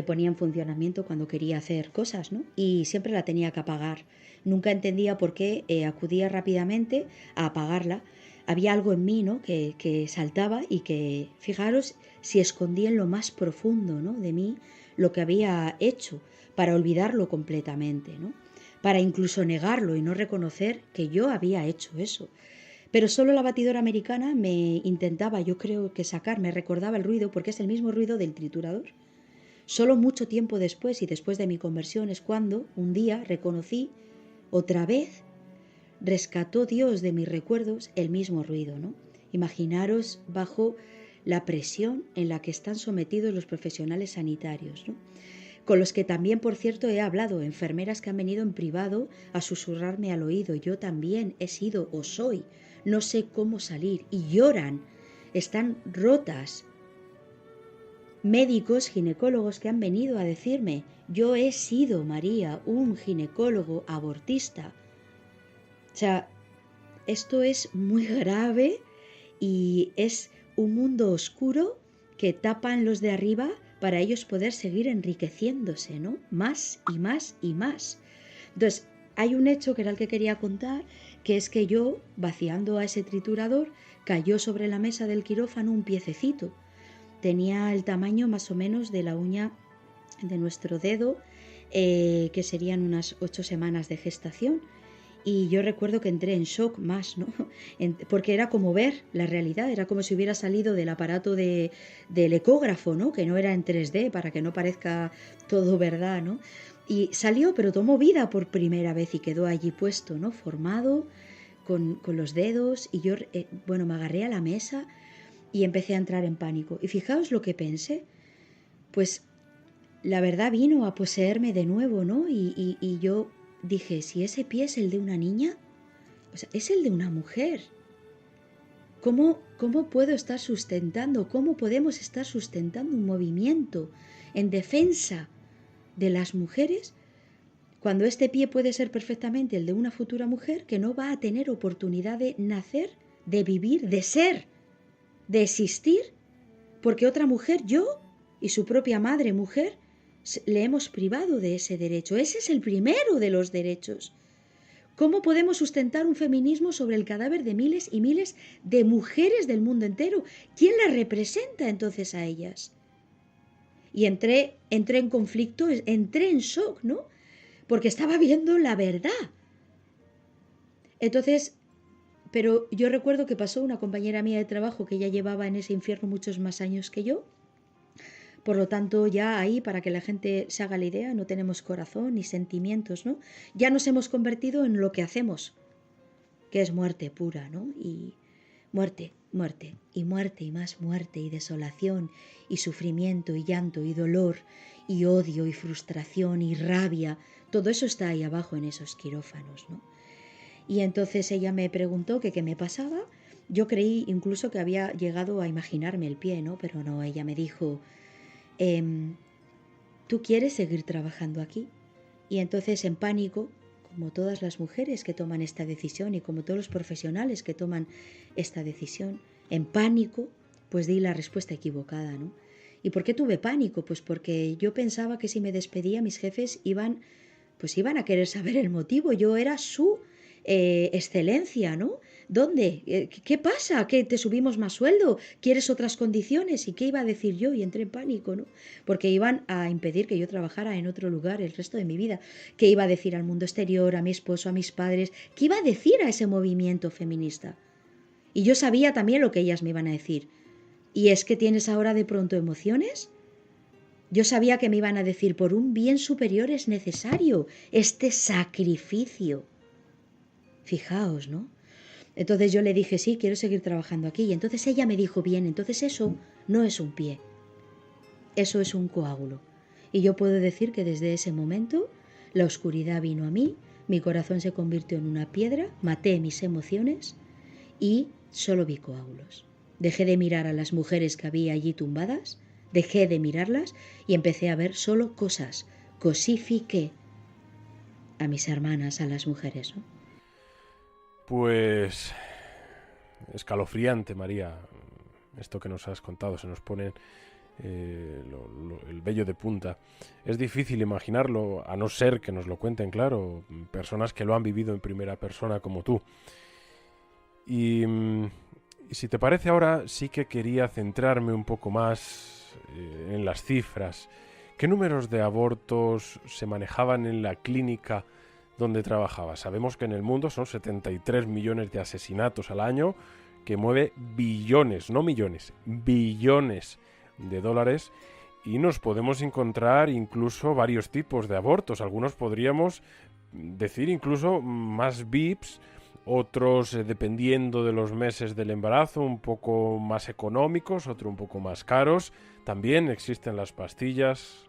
ponía en funcionamiento cuando quería hacer cosas, ¿no? Y siempre la tenía que apagar. Nunca entendía por qué acudía rápidamente a apagarla. Había algo en mí, ¿no?, que saltaba, y que, fijaros, si escondía en lo más profundo, ¿no?, de mí lo que había hecho, para olvidarlo completamente, ¿no?, para incluso negarlo y no reconocer que yo había hecho eso. Pero solo la batidora americana me intentaba, yo creo que me recordaba el ruido, porque es el mismo ruido del triturador. Solo mucho tiempo después, y después de mi conversión, es cuando un día reconocí otra vez, rescató Dios de mis recuerdos el mismo ruido, ¿no? Imaginaros bajo la presión en la que están sometidos los profesionales sanitarios, ¿no?, con los que también, por cierto, he hablado, enfermeras que han venido en privado a susurrarme al oído. Yo también he sido o soy, no sé cómo salir, y lloran, están rotas. Médicos, ginecólogos que han venido a decirme: yo he sido, María, un ginecólogo abortista. O sea, esto es muy grave, y es un mundo oscuro que tapan los de arriba para ellos poder seguir enriqueciéndose, ¿no?, más y más y más. Entonces, hay un hecho que era el que quería contar, que es que yo, vaciando a ese triturador, cayó sobre la mesa del quirófano un piececito. Tenía el tamaño más o menos de la uña de nuestro dedo, que serían unas 8 semanas de gestación. Y yo recuerdo que entré en shock más, ¿no?, porque era como ver la realidad, era como si hubiera salido del aparato del ecógrafo, ¿no?, que no era en 3D, para que no parezca todo verdad, ¿no? Y salió, pero tomó vida por primera vez y quedó allí puesto, ¿no?, formado, con los dedos. Y yo, me agarré a la mesa y empecé a entrar en pánico. Y fijaos lo que pensé, pues la verdad vino a poseerme de nuevo, ¿no? Y yo dije: si ese pie es el de una niña, o sea, es el de una mujer. ¿Cómo puedo estar sustentando, cómo podemos estar sustentando un movimiento en defensa de las mujeres, cuando este pie puede ser perfectamente el de una futura mujer que no va a tener oportunidad de nacer, de vivir, de ser, de existir, porque otra mujer, yo y su propia madre mujer, le hemos privado de ese derecho? Ese es el primero de los derechos. ¿Cómo podemos sustentar un feminismo sobre el cadáver de miles y miles de mujeres del mundo entero? ¿Quién las representa entonces a ellas? Y entré en conflicto, entré en shock, ¿no? Porque estaba viendo la verdad. Entonces, pero yo recuerdo que pasó una compañera mía de trabajo que ya llevaba en ese infierno muchos más años que yo. Por lo tanto, ya ahí, para que la gente se haga la idea, no tenemos corazón ni sentimientos, ¿no? Ya nos hemos convertido en lo que hacemos, que es muerte pura, ¿no? Y muerte, muerte, y muerte, y más muerte, y desolación, y sufrimiento, y llanto, y dolor, y odio, y frustración, y rabia. Todo eso está ahí abajo en esos quirófanos, ¿no? Y entonces ella me preguntó que qué me pasaba. Yo creí incluso que había llegado a imaginarme el pie, ¿no? Pero no, ella me dijo, ¿tú quieres seguir trabajando aquí? Y entonces, en pánico, como todas las mujeres que toman esta decisión y como todos los profesionales que toman esta decisión, en pánico, pues di la respuesta equivocada, ¿no? ¿Y por qué tuve pánico? Pues porque yo pensaba que si me despedía, mis jefes iban a querer saber el motivo. Yo era su excelencia, ¿no? ¿Dónde? ¿Qué pasa? ¿Que te subimos más sueldo? ¿Quieres otras condiciones? ¿Y qué iba a decir yo? Y entré en pánico, ¿no? Porque iban a impedir que yo trabajara en otro lugar el resto de mi vida. ¿Qué iba a decir al mundo exterior, a mi esposo, a mis padres? ¿Qué iba a decir a ese movimiento feminista? Y yo sabía también lo que ellas me iban a decir. ¿Y es que tienes ahora de pronto emociones? Yo sabía que me iban a decir, por un bien superior es necesario este sacrificio. Fijaos, ¿no? Entonces yo le dije, sí, quiero seguir trabajando aquí. Y entonces ella me dijo, bien, entonces eso no es un pie, eso es un coágulo. Y yo puedo decir que desde ese momento la oscuridad vino a mí, mi corazón se convirtió en una piedra, maté mis emociones y solo vi coágulos. Dejé de mirar a las mujeres que había allí tumbadas, dejé de mirarlas y empecé a ver solo cosas. Cosifiqué a mis hermanas, a las mujeres, ¿no? Pues escalofriante, María, esto que nos has contado, se nos pone el vello de punta. Es difícil imaginarlo, a no ser que nos lo cuenten, claro, personas que lo han vivido en primera persona como tú. Y si te parece, ahora sí que quería centrarme un poco más en las cifras. ¿Qué números de abortos se manejaban en la clínica donde trabajaba? Sabemos que en el mundo son 73 millones de asesinatos al año, que mueve billones, no millones, billones de dólares, y nos podemos encontrar incluso varios tipos de abortos. Algunos podríamos decir incluso más VIPs, otros dependiendo de los meses del embarazo un poco más económicos, otros un poco más caros. También existen las pastillas.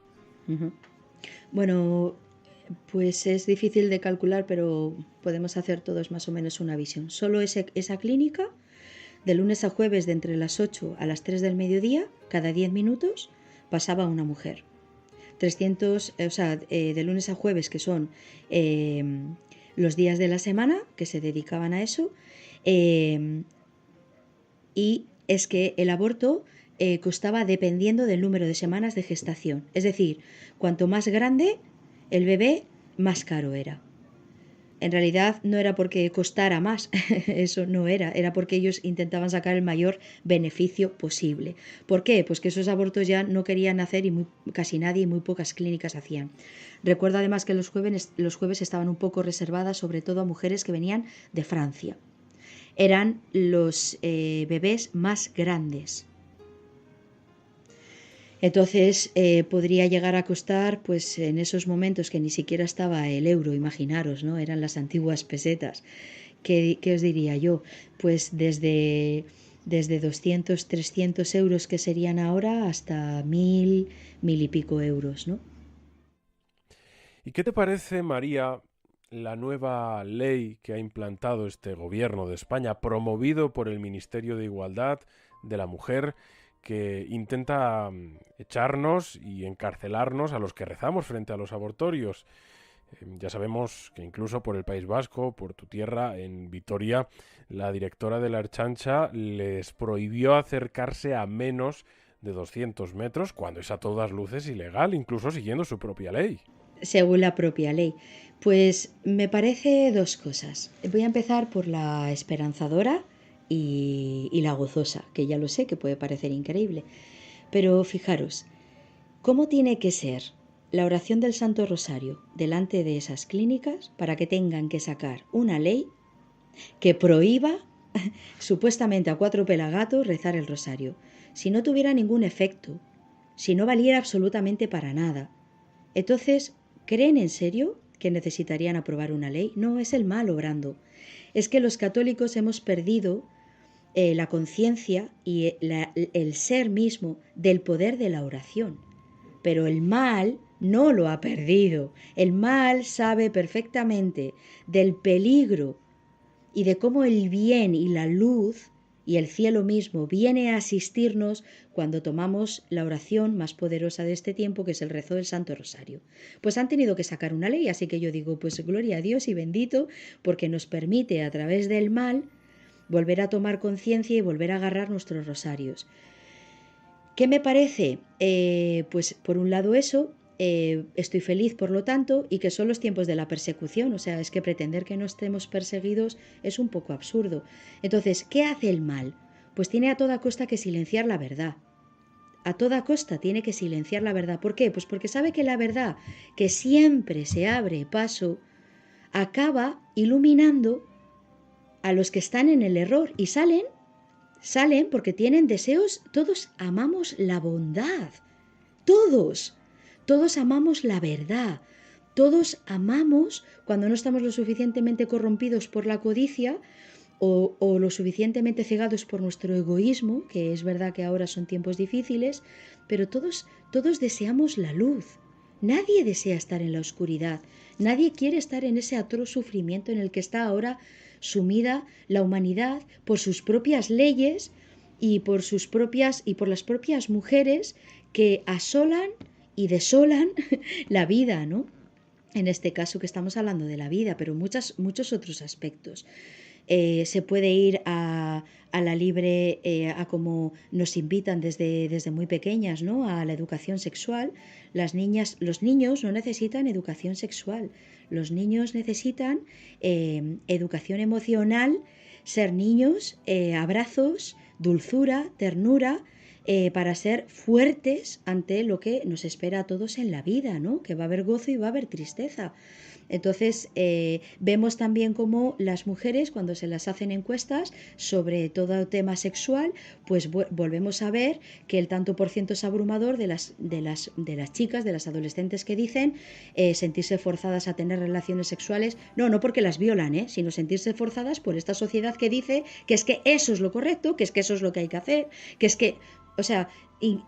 Uh-huh. Bueno, pues es difícil de calcular, pero podemos hacer todos más o menos una visión. Solo esa clínica, de lunes a jueves, de entre las 8 a las 3 del mediodía, cada 10 minutos, pasaba una mujer. 300, de lunes a jueves, que son los días de la semana que se dedicaban a eso, y es que el aborto costaba dependiendo del número de semanas de gestación. Es decir, cuanto más grande el bebé, más caro era. En realidad no era porque costara más, eso no era porque ellos intentaban sacar el mayor beneficio posible. ¿Por qué? Pues que esos abortos ya no querían hacer y casi nadie y muy pocas clínicas hacían. Recuerdo además que los jueves estaban un poco reservadas sobre todo a mujeres que venían de Francia. Eran los bebés más grandes. Entonces podría llegar a costar, pues en esos momentos que ni siquiera estaba el euro, imaginaros, ¿no? Eran las antiguas pesetas. ¿Qué os diría yo? Pues desde 200, 300 euros que serían ahora hasta 1.000 y pico euros, ¿no? ¿Y qué te parece, María, la nueva ley que ha implantado este gobierno de España, promovido por el Ministerio de Igualdad de la Mujer, que intenta echarnos y encarcelarnos a los que rezamos frente a los abortorios? Ya sabemos que incluso por el País Vasco, por tu tierra, en Vitoria, la directora de la Ertzaintza les prohibió acercarse a menos de 200 metros, cuando es a todas luces ilegal, incluso siguiendo su propia ley. Según la propia ley. Pues me parece dos cosas. Voy a empezar por la esperanzadora y la gozosa, que ya lo sé que puede parecer increíble. Pero fijaros, ¿Cómo tiene que ser la oración del Santo Rosario delante de esas clínicas para que tengan que sacar una ley que prohíba supuestamente a 4 pelagatos rezar el rosario? Si no tuviera ningún efecto, si no valiera absolutamente para nada. Entonces, ¿creen en serio que necesitarían aprobar una ley? No, es el mal obrando. Es que los católicos hemos perdido la conciencia y el ser mismo del poder de la oración. Pero el mal no lo ha perdido. El mal sabe perfectamente del peligro y de cómo el bien y la luz y el cielo mismo viene a asistirnos cuando tomamos la oración más poderosa de este tiempo, que es el rezo del Santo Rosario. Pues han tenido que sacar una ley, así que yo digo, pues gloria a Dios y bendito, porque nos permite a través del mal volver a tomar conciencia y volver a agarrar nuestros rosarios. ¿Qué me parece? Pues por un lado eso, estoy feliz por lo tanto, y que son los tiempos de la persecución, o sea, es que pretender que no estemos perseguidos es un poco absurdo. Entonces, ¿qué hace el mal? Pues tiene a toda costa que silenciar la verdad. A toda costa tiene que silenciar la verdad. ¿Por qué? Pues porque sabe que la verdad, que siempre se abre paso, acaba iluminando a los que están en el error y salen porque tienen deseos. Todos amamos la bondad, todos amamos la verdad, todos amamos cuando no estamos lo suficientemente corrompidos por la codicia o lo suficientemente cegados por nuestro egoísmo, que es verdad que ahora son tiempos difíciles, pero todos deseamos la luz. Nadie desea estar en la oscuridad, nadie quiere estar en ese atroz sufrimiento en el que está ahora sumida la humanidad por sus propias leyes y por las propias mujeres que asolan y desolan la vida, ¿no? En este caso que estamos hablando de la vida, pero muchos otros aspectos. Se puede ir a la libre, a como nos invitan desde muy pequeñas, ¿no? A la educación sexual. Los niños no necesitan educación sexual. Los niños necesitan educación emocional, ser niños, abrazos, dulzura, ternura, para ser fuertes ante lo que nos espera a todos en la vida, ¿no? Que va a haber gozo y va a haber tristeza. Entonces, vemos también cómo las mujeres, cuando se las hacen encuestas sobre todo tema sexual, pues volvemos a ver que el tanto por ciento es abrumador de las chicas, de las adolescentes que dicen sentirse forzadas a tener relaciones sexuales, no porque las violan, sino sentirse forzadas por esta sociedad que dice que es que eso es lo correcto, que es que eso es lo que hay que hacer, que es que, o sea, y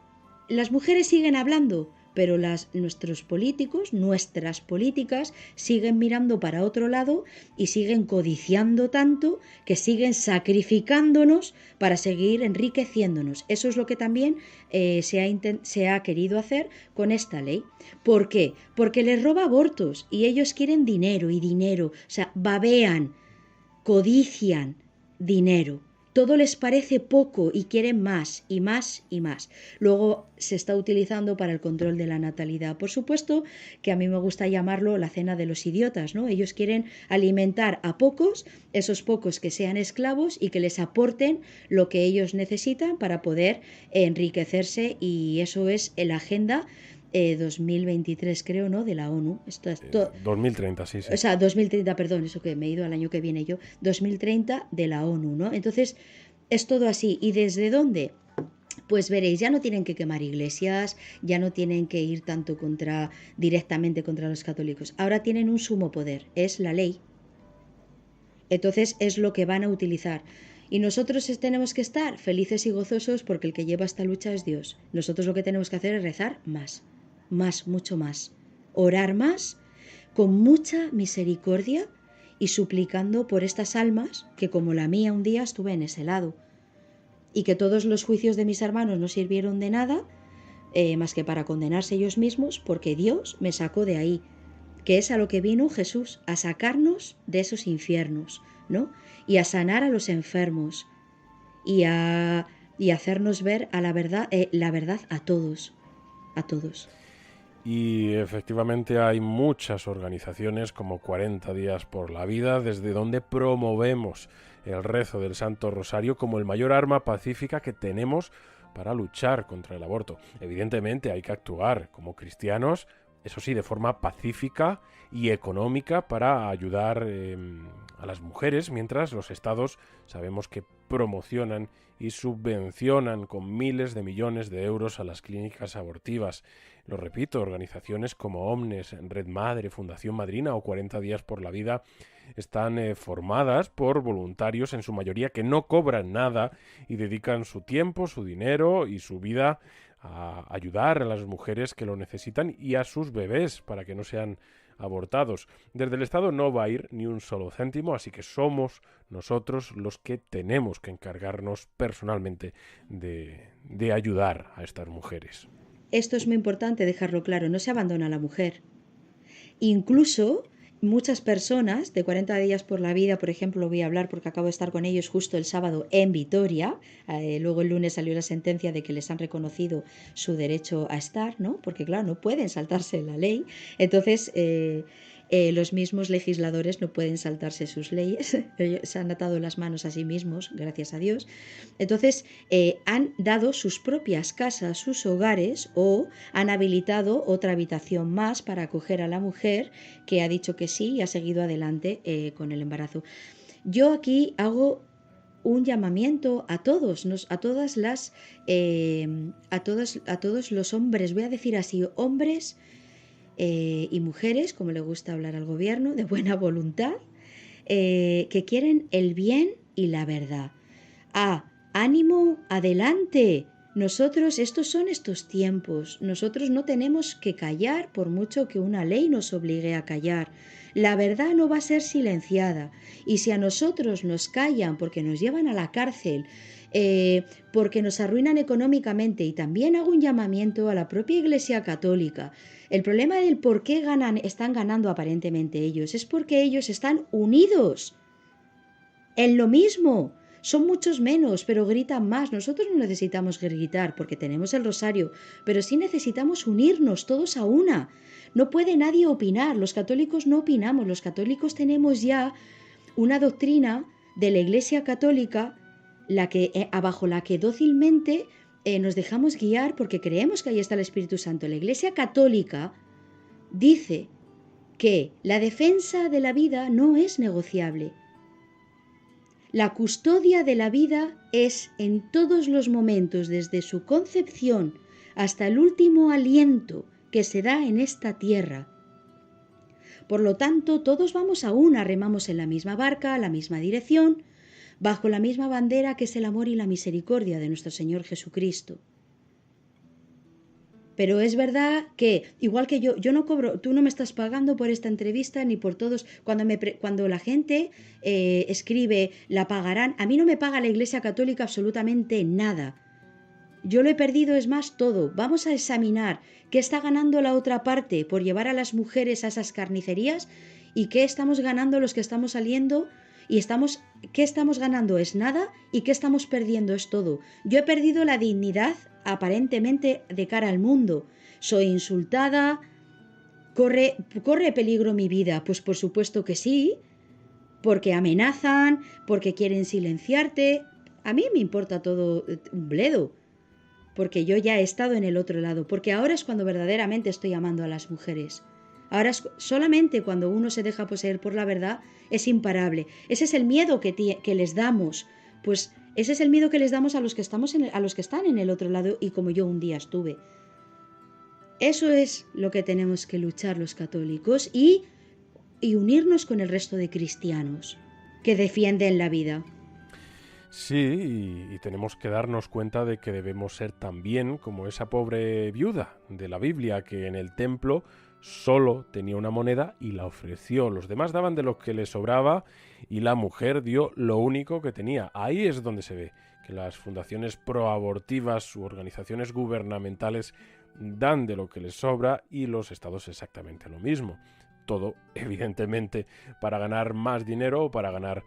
las mujeres siguen hablando, pero nuestras políticas siguen mirando para otro lado y siguen codiciando tanto que siguen sacrificándonos para seguir enriqueciéndonos. Eso es lo que también se ha querido hacer con esta ley. ¿Por qué? Porque les roba abortos y ellos quieren dinero y dinero, o sea, babean, codician dinero. Todo les parece poco y quieren más y más y más. Luego se está utilizando para el control de la natalidad. Por supuesto que a mí me gusta llamarlo la cena de los idiotas, ¿no? Ellos quieren alimentar a pocos, esos pocos que sean esclavos y que les aporten lo que ellos necesitan para poder enriquecerse, y eso es la agenda 2023, creo, ¿no? De la ONU. 2030, sí. O sea, 2030, perdón, eso que me he ido al año que viene yo. 2030 de la ONU, ¿no? Entonces, es todo así. ¿Y desde dónde? Pues veréis, ya no tienen que quemar iglesias, ya no tienen que ir tanto directamente contra los católicos. Ahora tienen un sumo poder, es la ley. Entonces, es lo que van a utilizar. Y nosotros tenemos que estar felices y gozosos porque el que lleva esta lucha es Dios. Nosotros lo que tenemos que hacer es rezar más, mucho más. Orar más, con mucha misericordia y suplicando por estas almas que, como la mía, un día estuve en ese lado, y que todos los juicios de mis hermanos no sirvieron de nada más que para condenarse ellos mismos, porque Dios me sacó de ahí, que es a lo que vino Jesús, a sacarnos de esos infiernos, ¿no? Y a sanar a los enfermos y a hacernos ver a la verdad a todos. Y efectivamente hay muchas organizaciones como 40 días por la vida, desde donde promovemos el rezo del Santo Rosario como el mayor arma pacífica que tenemos para luchar contra el aborto. Evidentemente hay que actuar como cristianos, eso sí, de forma pacífica y económica para ayudar a las mujeres, mientras los estados sabemos que promocionan y subvencionan con miles de millones de euros a las clínicas abortivas. Lo repito, organizaciones como Omnes, Red Madre, Fundación Madrina o 40 Días por la Vida están formadas por voluntarios en su mayoría que no cobran nada y dedican su tiempo, su dinero y su vida a ayudar a las mujeres que lo necesitan y a sus bebés para que no sean abortados. Desde el Estado no va a ir ni un solo céntimo, así que somos nosotros los que tenemos que encargarnos personalmente de ayudar a estas mujeres. Esto es muy importante dejarlo claro, no se abandona a la mujer. Incluso muchas personas de 40 días por la vida, por ejemplo, voy a hablar porque acabo de estar con ellos justo el sábado en Vitoria, luego el lunes salió la sentencia de que les han reconocido su derecho a estar, ¿no? Porque claro, no pueden saltarse la ley, entonces los mismos legisladores no pueden saltarse sus leyes, se han atado las manos a sí mismos, gracias a Dios. Entonces han dado sus propias casas, sus hogares, o han habilitado otra habitación más para acoger a la mujer que ha dicho que sí y ha seguido adelante con el embarazo. Yo aquí hago un llamamiento a todos, a todos los hombres, voy a decir así, hombres y mujeres, como le gusta hablar al gobierno, de buena voluntad, que quieren el bien y la verdad. ¡Ánimo, adelante! Nosotros, estos son estos tiempos, nosotros no tenemos que callar por mucho que una ley nos obligue a callar. La verdad no va a ser silenciada, y si a nosotros nos callan porque nos llevan a la cárcel, porque nos arruinan económicamente, y también hago un llamamiento a la propia Iglesia Católica. El problema del por qué están ganando aparentemente ellos es porque ellos están unidos en lo mismo. Son muchos menos, pero gritan más. Nosotros no necesitamos gritar porque tenemos el rosario, pero sí necesitamos unirnos todos a una. No puede nadie opinar, los católicos no opinamos, los católicos tenemos ya una doctrina de la Iglesia Católica bajo la que dócilmente nos dejamos guiar porque creemos que ahí está el Espíritu Santo. La Iglesia Católica dice que la defensa de la vida no es negociable. La custodia de la vida es en todos los momentos, desde su concepción hasta el último aliento que se da en esta tierra. Por lo tanto, todos vamos a una, remamos en la misma barca, a la misma dirección, bajo la misma bandera que es el amor y la misericordia de nuestro Señor Jesucristo. Pero es verdad que, igual que yo no cobro, tú no me estás pagando por esta entrevista ni por todos. Cuando la gente escribe, la pagarán, a mí no me paga la Iglesia Católica absolutamente nada. Yo lo he perdido, es más, todo. Vamos a examinar qué está ganando la otra parte por llevar a las mujeres a esas carnicerías y qué estamos ganando los que estamos saliendo. ¿Qué estamos ganando? Es nada, y qué estamos perdiendo es todo. Yo he perdido la dignidad aparentemente de cara al mundo. Soy insultada, corre peligro mi vida. Pues por supuesto que sí, porque amenazan, porque quieren silenciarte. A mí me importa todo un bledo, porque yo ya he estado en el otro lado, porque ahora es cuando verdaderamente estoy amando a las mujeres. Ahora solamente cuando uno se deja poseer por la verdad es imparable. Ese es el miedo que les damos. Pues ese es el miedo que les damos a los que están en el otro lado y como yo un día estuve. Eso es lo que tenemos que luchar los católicos y unirnos con el resto de cristianos que defienden la vida. Sí, y tenemos que darnos cuenta de que debemos ser también como esa pobre viuda de la Biblia que en el templo solo tenía una moneda y la ofreció. Los demás daban de lo que les sobraba y la mujer dio lo único que tenía. Ahí es donde se ve que las fundaciones proabortivas u organizaciones gubernamentales dan de lo que les sobra y los estados exactamente lo mismo. Todo, evidentemente, para ganar más dinero o para ganar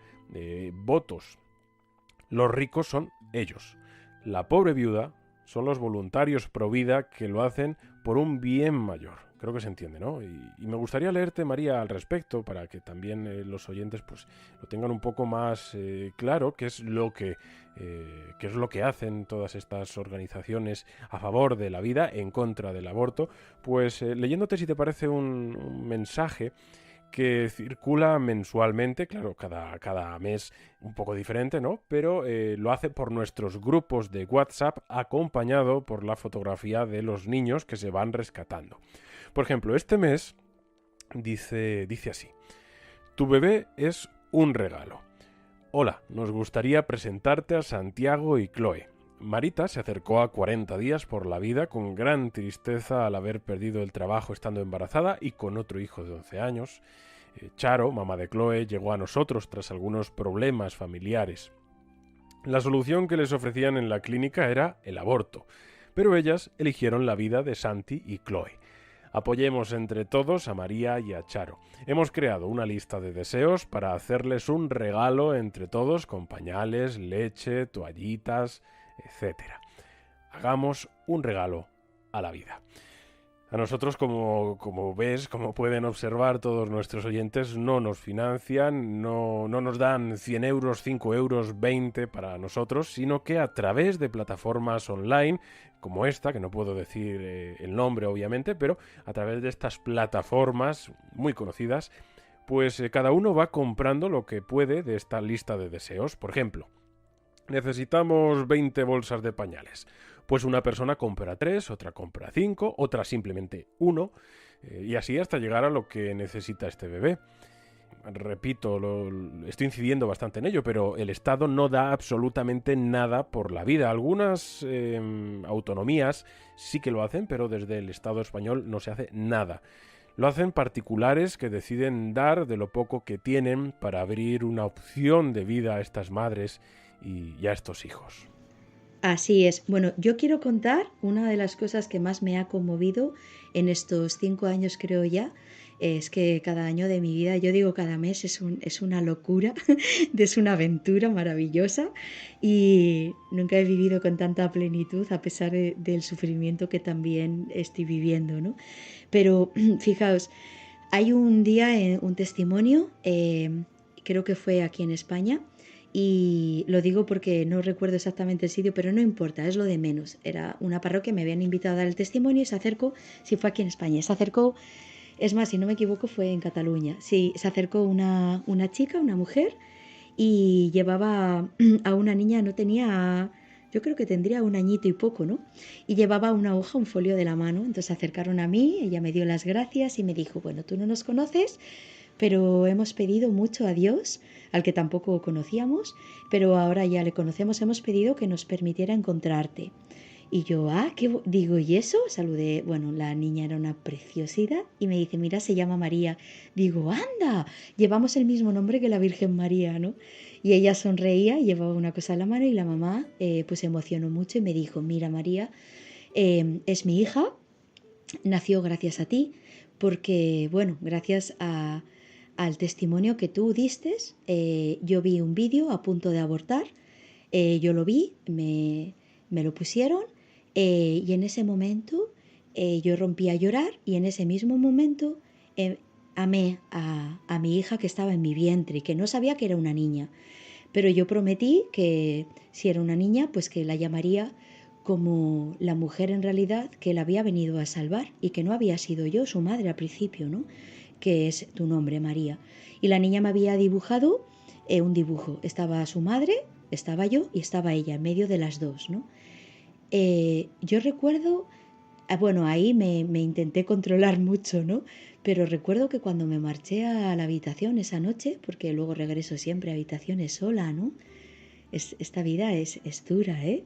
votos. Los ricos son ellos. La pobre viuda son los voluntarios pro vida que lo hacen por un bien mayor, creo que se entiende, ¿no? Y me gustaría leerte, María, al respecto, para que también los oyentes pues lo tengan un poco más claro, qué es lo que hacen todas estas organizaciones a favor de la vida, en contra del aborto. Pues leyéndote, si te parece, un mensaje que circula mensualmente, claro, cada mes un poco diferente, ¿no? Pero lo hace por nuestros grupos de WhatsApp, acompañado por la fotografía de los niños que se van rescatando. Por ejemplo, este mes dice así: tu bebé es un regalo. Hola, nos gustaría presentarte a Santiago y Chloe. Marita se acercó a 40 días por la vida con gran tristeza al haber perdido el trabajo estando embarazada y con otro hijo de 11 años. Charo, mamá de Chloe, llegó a nosotros tras algunos problemas familiares. La solución que les ofrecían en la clínica era el aborto, pero ellas eligieron la vida de Santi y Chloe. Apoyemos entre todos a María y a Charo. Hemos creado una lista de deseos para hacerles un regalo entre todos con pañales, leche, toallitas, etc. Hagamos un regalo a la vida. A nosotros, como ves, como pueden observar todos nuestros oyentes, no nos financian, no nos dan 100 euros, 5 euros, 20 para nosotros, sino que a través de plataformas online, como esta, que no puedo decir el nombre obviamente, pero a través de estas plataformas muy conocidas, pues cada uno va comprando lo que puede de esta lista de deseos. Por ejemplo, necesitamos 20 bolsas de pañales. Pues una persona compra 3, otra compra 5, otra simplemente 1, y así hasta llegar a lo que necesita este bebé. Repito, estoy incidiendo bastante en ello, pero el Estado no da absolutamente nada por la vida. Algunas autonomías sí que lo hacen, pero desde el Estado español no se hace nada. Lo hacen particulares que deciden dar de lo poco que tienen para abrir una opción de vida a estas madres y a estos hijos. Así es. Bueno, yo quiero contar una de las cosas que más me ha conmovido en estos 5 años, creo ya, es que cada año de mi vida, yo digo cada mes, es una locura, es una aventura maravillosa y nunca he vivido con tanta plenitud a pesar del sufrimiento que también estoy viviendo, ¿no? Pero fijaos, hay un día, un testimonio, creo que fue aquí en España, y lo digo porque no recuerdo exactamente el sitio, pero no importa, es lo de menos. Era una parroquia, me habían invitado a dar el testimonio y se acercó, sí fue aquí en España, se acercó, es más, si no me equivoco fue en Cataluña, sí, se acercó una chica, una mujer, y llevaba a una niña, no tenía, yo creo que tendría un añito y poco, ¿no? Y llevaba una hoja, un folio de la mano, entonces se acercaron a mí, ella me dio las gracias y me dijo, bueno, tú no nos conoces, pero hemos pedido mucho a Dios, al que tampoco conocíamos, pero ahora ya le conocemos, hemos pedido que nos permitiera encontrarte. Y yo, ¿qué digo? ¿Y eso? Saludé, bueno, la niña era una preciosidad y me dice, mira, se llama María. Digo, anda, llevamos el mismo nombre que la Virgen María, ¿no? Y ella sonreía, llevaba una cosa en la mano y la mamá pues se emocionó mucho y me dijo, mira María, es mi hija, nació gracias a ti, porque, bueno, gracias al testimonio que tú diste, yo vi un vídeo a punto de abortar, yo lo vi, me lo pusieron y en ese momento yo rompí a llorar y en ese mismo momento amé a mi hija que estaba en mi vientre y que no sabía que era una niña, pero yo prometí que si era una niña pues que la llamaría como la mujer en realidad que la había venido a salvar y que no había sido yo, su madre al principio, ¿no? Que es tu nombre, María. Y la niña me había dibujado un dibujo. Estaba su madre, estaba yo y estaba ella, en medio de las dos, ¿no? Yo recuerdo, bueno, ahí me intenté controlar mucho, ¿no? Pero recuerdo que cuando me marché a la habitación esa noche, porque luego regreso siempre a habitaciones sola, ¿no? Esta vida es dura, ¿eh?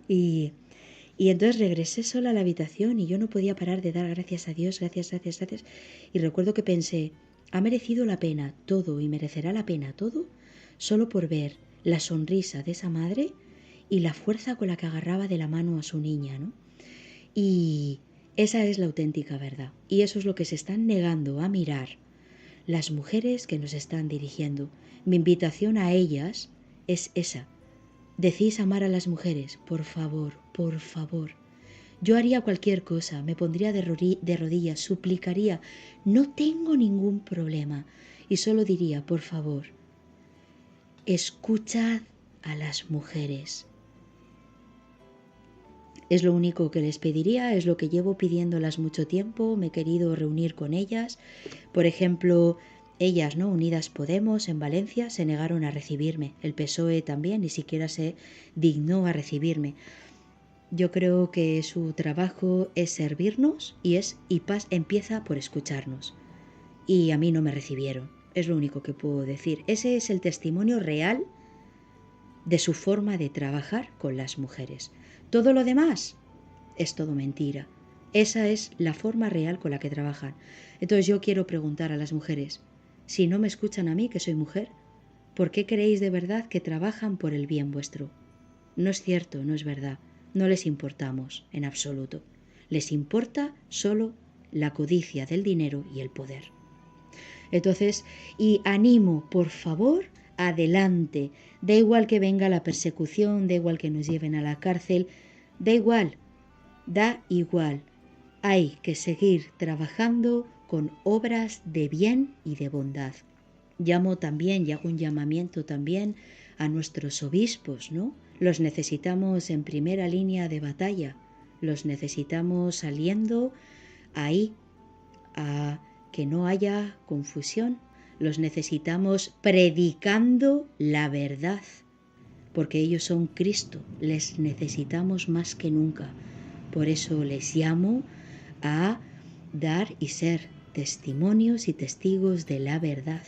Y entonces regresé sola a la habitación y yo no podía parar de dar gracias a Dios, gracias. Y recuerdo que pensé, ha merecido la pena todo y merecerá la pena todo solo por ver la sonrisa de esa madre y la fuerza con la que agarraba de la mano a su niña, ¿no? Y esa es la auténtica verdad. Y eso es lo que se están negando a mirar las mujeres que nos están dirigiendo. Mi invitación a ellas es esa. Decís amar a las mujeres, por favor, por favor. Yo haría cualquier cosa, me pondría de rodillas, suplicaría, no tengo ningún problema. Y solo diría, por favor, escuchad a las mujeres. Es lo único que les pediría, es lo que llevo pidiéndolas mucho tiempo, me he querido reunir con ellas. Por ejemplo, ellas, ¿no? Unidas Podemos en Valencia se negaron a recibirme. El PSOE también ni siquiera se dignó a recibirme. Yo creo que su trabajo es servirnos y empieza por escucharnos. Y a mí no me recibieron. Es lo único que puedo decir. Ese es el testimonio real de su forma de trabajar con las mujeres. Todo lo demás es todo mentira. Esa es la forma real con la que trabajan. Entonces yo quiero preguntar a las mujeres, si no me escuchan a mí, que soy mujer, ¿por qué creéis de verdad que trabajan por el bien vuestro? No es cierto, no es verdad. No les importamos en absoluto. Les importa solo la codicia del dinero y el poder. Entonces, y animo, por favor, adelante. Da igual que venga la persecución, da igual que nos lleven a la cárcel, da igual. Hay que seguir trabajando con obras de bien y de bondad. Llamo también y hago un llamamiento también a nuestros obispos, ¿no? Los necesitamos en primera línea de batalla, los necesitamos saliendo ahí a que no haya confusión, los necesitamos predicando la verdad, porque ellos son Cristo, les necesitamos más que nunca. Por eso les llamo a dar y ser testimonios y testigos de la verdad.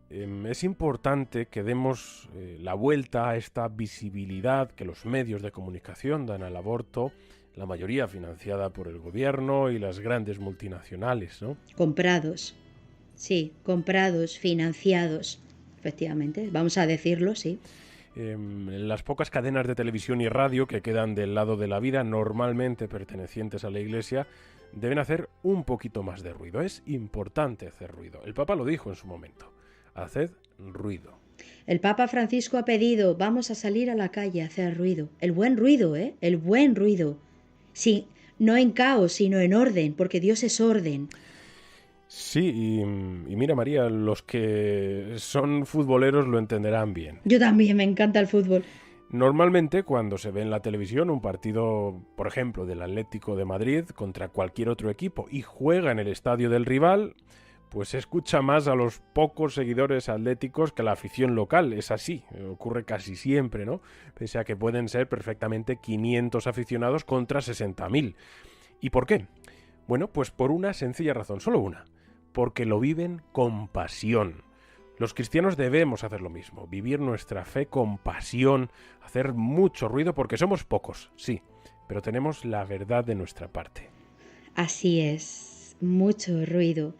Es importante que demos la vuelta a esta visibilidad que los medios de comunicación dan al aborto, la mayoría financiada por el gobierno y las grandes multinacionales, ¿no? Comprados, financiados, efectivamente, vamos a decirlo, sí. Las pocas cadenas de televisión y radio que quedan del lado de la vida, normalmente pertenecientes a la Iglesia, deben hacer un poquito más de ruido. Es importante hacer ruido. El Papa lo dijo en su momento. Haced ruido. El Papa Francisco ha pedido, vamos a salir a la calle a hacer ruido. El buen ruido, el buen ruido. Sí, no en caos, sino en orden, porque Dios es orden. Sí, y mira, María, los que son futboleros lo entenderán bien. Yo también, me encanta el fútbol. Normalmente, cuando se ve en la televisión un partido, por ejemplo, del Atlético de Madrid contra cualquier otro equipo y juega en el estadio del rival, pues se escucha más a los pocos seguidores atléticos que a la afición local. Es así, ocurre casi siempre, ¿no? Pese a que pueden ser perfectamente 500 aficionados contra 60.000. ¿Y por qué? Bueno, pues por una sencilla razón, solo una. Porque lo viven con pasión. Los cristianos debemos hacer lo mismo, vivir nuestra fe con pasión, hacer mucho ruido porque somos pocos, sí, pero tenemos la verdad de nuestra parte. Así es, mucho ruido.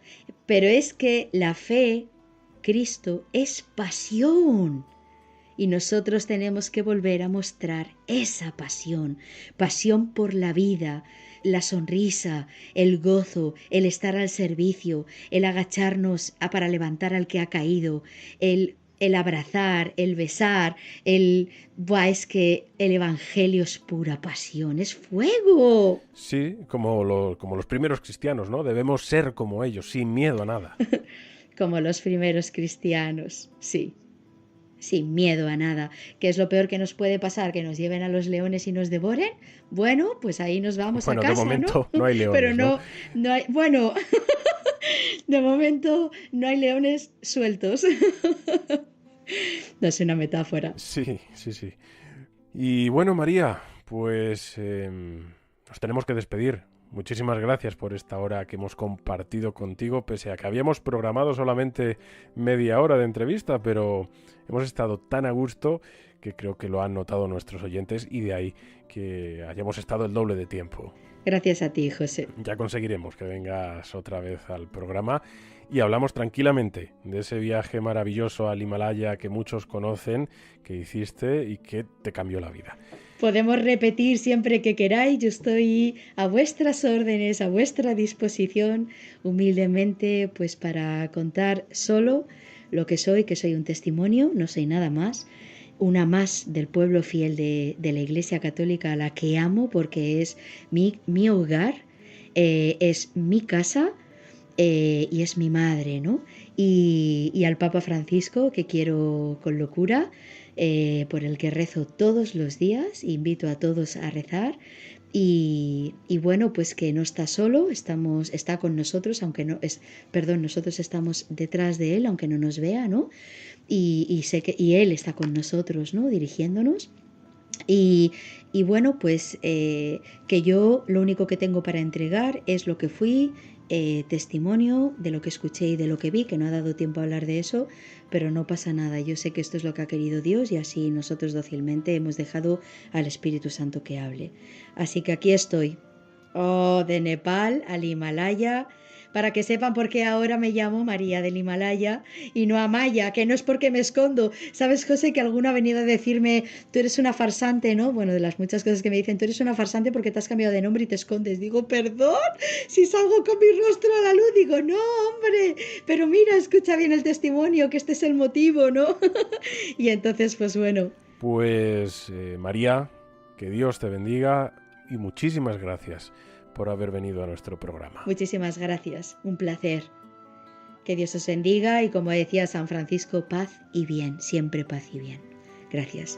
Pero es que la fe, Cristo, es pasión. Y nosotros tenemos que volver a mostrar esa pasión, pasión por la vida, la sonrisa, el gozo, el estar al servicio, el agacharnos para levantar al que ha caído, el abrazar, el besar, es que el Evangelio es pura pasión, es fuego. Sí, como los primeros cristianos, ¿no? Debemos ser como ellos, sin miedo a nada. Como los primeros cristianos, sí. Sin miedo a nada. ¿Qué es lo peor que nos puede pasar? ¿Que nos lleven a los leones y nos devoren? Bueno, pues ahí nos vamos a casa, de momento no hay leones, pero no hay... Bueno, de momento no hay leones sueltos. No es una metáfora. Sí. Y bueno, María, pues nos tenemos que despedir. Muchísimas gracias por esta hora que hemos compartido contigo, pese a que habíamos programado solamente media hora de entrevista, pero hemos estado tan a gusto que creo que lo han notado nuestros oyentes y de ahí que hayamos estado el doble de tiempo. Gracias a ti, José. Ya conseguiremos que vengas otra vez al programa y hablamos tranquilamente de ese viaje maravilloso al Himalaya que muchos conocen, que hiciste y que te cambió la vida. Podemos repetir siempre que queráis, yo estoy a vuestras órdenes, a vuestra disposición, humildemente, pues para contar solo lo que soy un testimonio, no soy nada más, una más del pueblo fiel de la Iglesia Católica, a la que amo porque es mi hogar, es mi casa y es mi madre, ¿no? Y al Papa Francisco, que quiero con locura, por el que rezo todos los días, invito a todos a rezar. Y bueno, pues que no está solo, está con nosotros, nosotros estamos detrás de él, aunque no nos vea, ¿no? Y sé que él está con nosotros, ¿no? Dirigiéndonos. Y bueno, pues que yo lo único que tengo para entregar es lo que fui, testimonio de lo que escuché y de lo que vi, que no ha dado tiempo a hablar de eso, pero no pasa nada. Yo sé que esto es lo que ha querido Dios y así nosotros dócilmente hemos dejado al Espíritu Santo que hable. Así que aquí estoy, de Nepal al Himalaya, para que sepan por qué ahora me llamo María del Himalaya y no Amaya, que no es porque me escondo. ¿Sabes, José, que alguno ha venido a decirme, tú eres una farsante, ¿no? Bueno, de las muchas cosas que me dicen, tú eres una farsante porque te has cambiado de nombre y te escondes. Digo, perdón, si salgo con mi rostro a la luz, digo, no, hombre, pero mira, escucha bien el testimonio, que este es el motivo, ¿no? Y entonces, pues bueno. Pues María, que Dios te bendiga y muchísimas gracias por haber venido a nuestro programa. Muchísimas gracias, un placer. Que Dios os bendiga y, como decía San Francisco, paz y bien, siempre paz y bien. Gracias.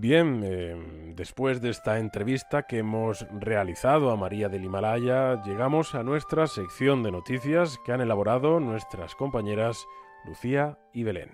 Bien, después de esta entrevista que hemos realizado a María del Himalaya, llegamos a nuestra sección de noticias que han elaborado nuestras compañeras Lucía y Belén.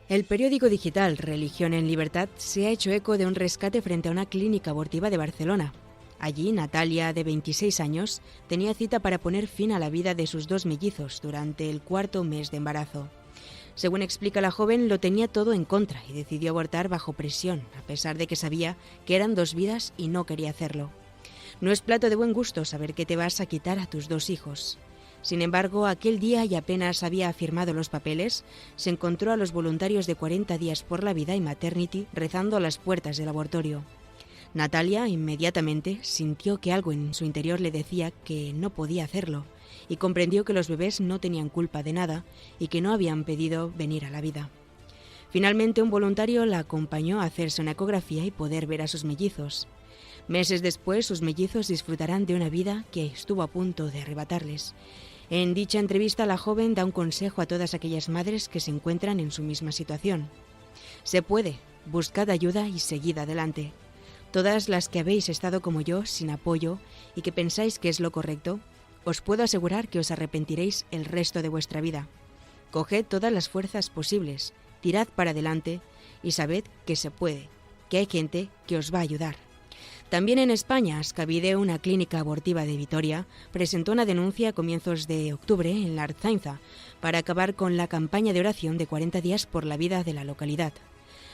El periódico digital Religión en Libertad se ha hecho eco de un rescate frente a una clínica abortiva de Barcelona. Allí, Natalia, de 26 años, tenía cita para poner fin a la vida de sus 2 mellizos durante el 4º mes de embarazo. Según explica la joven, lo tenía todo en contra y decidió abortar bajo presión, a pesar de que sabía que eran 2 vidas y no quería hacerlo. No es plato de buen gusto saber que te vas a quitar a tus 2 hijos. Sin embargo, aquel día, y apenas había firmado los papeles, se encontró a los voluntarios de 40 días por la vida y Maternity rezando a las puertas del abortorio. Natalia inmediatamente sintió que algo en su interior le decía que no podía hacerlo y comprendió que los bebés no tenían culpa de nada y que no habían pedido venir a la vida. Finalmente, un voluntario la acompañó a hacerse una ecografía y poder ver a sus mellizos. Meses después, sus mellizos disfrutarán de una vida que estuvo a punto de arrebatarles. En dicha entrevista, la joven da un consejo a todas aquellas madres que se encuentran en su misma situación. Se puede, buscad ayuda y seguid adelante. Todas las que habéis estado como yo, sin apoyo, y que pensáis que es lo correcto, os puedo asegurar que os arrepentiréis el resto de vuestra vida. Coged todas las fuerzas posibles, tirad para adelante y sabed que se puede, que hay gente que os va a ayudar. También en España, Ascavide, una clínica abortiva de Vitoria, presentó una denuncia a comienzos de octubre en la Arzainza para acabar con la campaña de oración de 40 días por la vida de la localidad.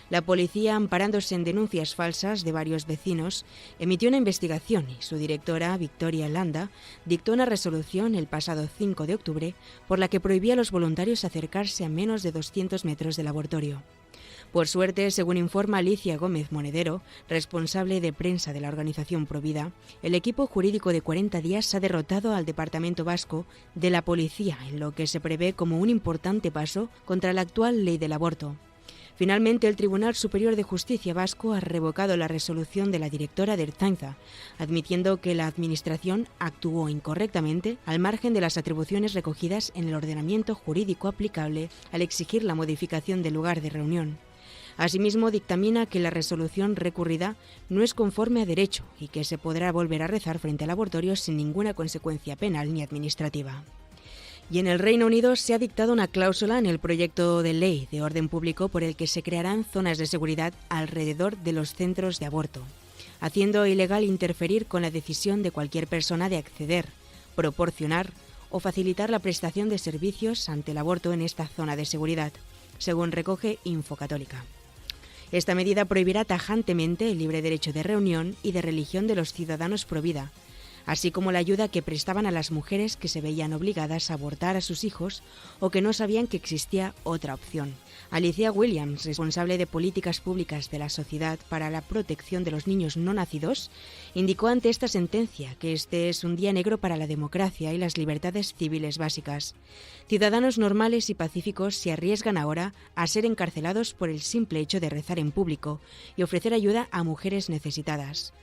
La policía, amparándose en denuncias falsas de varios vecinos, emitió una investigación y su directora, Victoria Landa, dictó una resolución el pasado 5 de octubre por la que prohibía a los voluntarios acercarse a menos de 200 metros del abortorio. Por suerte, según informa Alicia Gómez Monedero, responsable de prensa de la organización Provida, el equipo jurídico de 40 días ha derrotado al Departamento Vasco de la Policía, en lo que se prevé como un importante paso contra la actual ley del aborto. Finalmente, el Tribunal Superior de Justicia vasco ha revocado la resolución de la directora de Ertzaintza, admitiendo que la Administración actuó incorrectamente al margen de las atribuciones recogidas en el ordenamiento jurídico aplicable al exigir la modificación del lugar de reunión. Asimismo, dictamina que la resolución recurrida no es conforme a derecho y que se podrá volver a rezar frente al abortorio sin ninguna consecuencia penal ni administrativa. Y en el Reino Unido se ha dictado una cláusula en el proyecto de ley de orden público por el que se crearán zonas de seguridad alrededor de los centros de aborto, haciendo ilegal interferir con la decisión de cualquier persona de acceder, proporcionar o facilitar la prestación de servicios ante el aborto en esta zona de seguridad, según recoge Infocatólica. Esta medida prohibirá tajantemente el libre derecho de reunión y de religión de los ciudadanos pro vida, así como la ayuda que prestaban a las mujeres que se veían obligadas a abortar a sus hijos o que no sabían que existía otra opción. Alicia Williams, responsable de políticas públicas de la Sociedad para la Protección de los Niños No Nacidos, indicó ante esta sentencia que este es un día negro para la democracia y las libertades civiles básicas. Ciudadanos normales y pacíficos se arriesgan ahora a ser encarcelados por el simple hecho de rezar en público y ofrecer ayuda a mujeres necesitadas.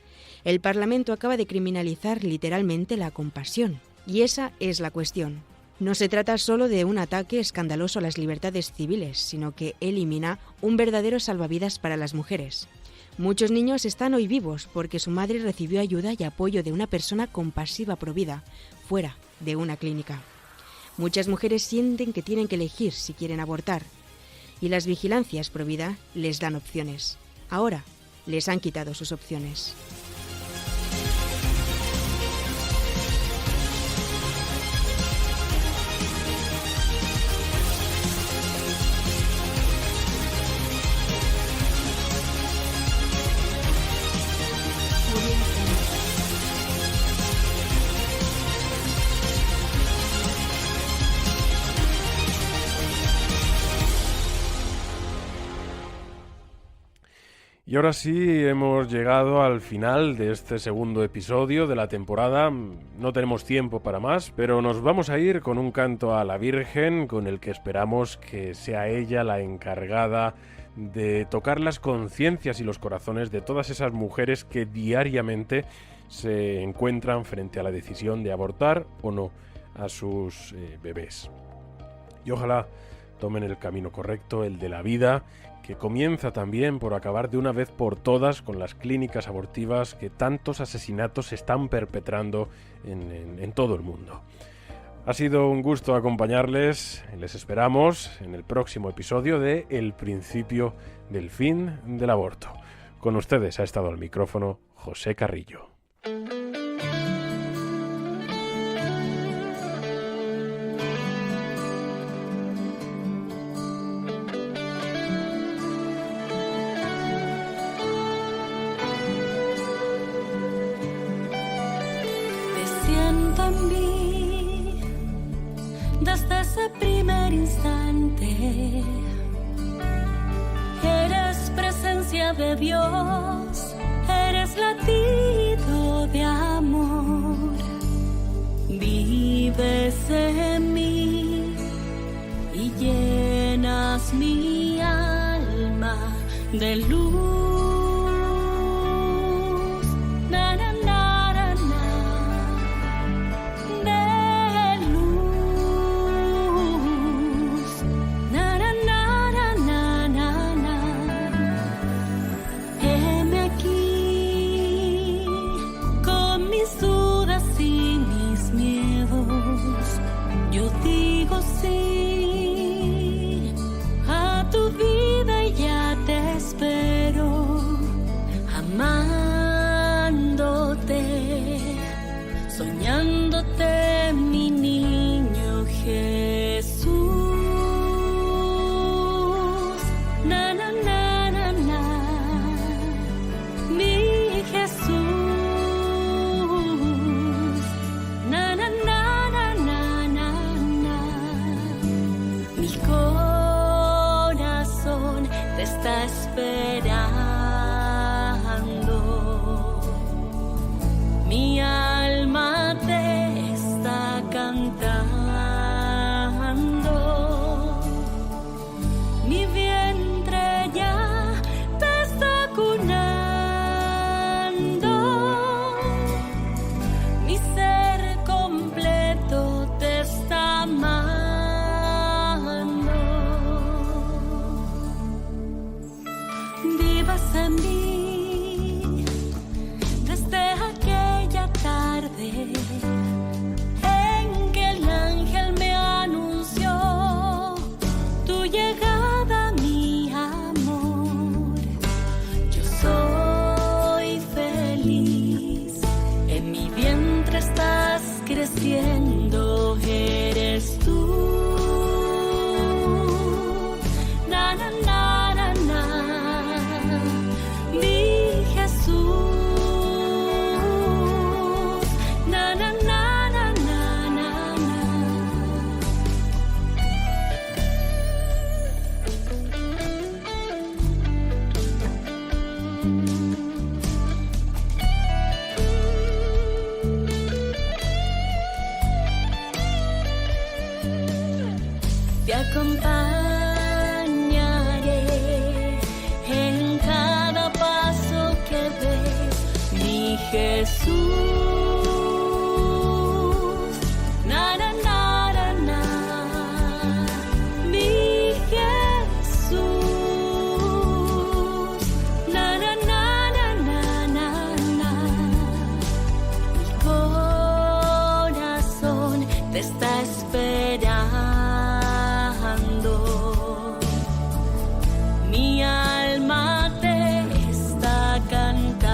El Parlamento acaba de criminalizar literalmente la compasión, y esa es la cuestión. No se trata solo de un ataque escandaloso a las libertades civiles, sino que elimina un verdadero salvavidas para las mujeres. Muchos niños están hoy vivos porque su madre recibió ayuda y apoyo de una persona compasiva provida, fuera de una clínica. Muchas mujeres sienten que tienen que elegir si quieren abortar, y las vigilancias provida les dan opciones. Ahora les han quitado sus opciones. Y ahora sí, hemos llegado al final de este segundo episodio de la temporada. No tenemos tiempo para más, pero nos vamos a ir con un canto a la Virgen, con el que esperamos que sea ella la encargada de tocar las conciencias y los corazones de todas esas mujeres que diariamente se encuentran frente a la decisión de abortar o no a sus bebés. Y ojalá tomen el camino correcto, el de la vida, que comienza también por acabar de una vez por todas con las clínicas abortivas que tantos asesinatos se están perpetrando en todo el mundo. Ha sido un gusto acompañarles, les esperamos en el próximo episodio de El principio del fin del aborto. Con ustedes ha estado al micrófono José Carrillo. Desde ese primer instante, eres presencia de Dios, eres latido de amor, vives en mí y llenas mi alma de luz. Soñándote, mi niño Jesús. Na, na, na, na, na. Mi Jesús. Na, na, na, na, na, na, na. Mi corazón te está esperando. Mi alma te está cantando, mi vientre ya te está cunando, mi ser completo te está amando. Vivas en mí desde aquella tarde en que el ángel me anunció tu llegada, mi amor. Yo soy feliz, en mi vientre estás creciendo, eres tú. Na, na, na, na, na. Mi Jesús. Te acompañaré en cada paso que des, mi Jesús. Na, na, na, na, na. Mi Jesús. Na, na, na, na, na, na, na. Mi corazón te está esperando. Mi alma te está cantando.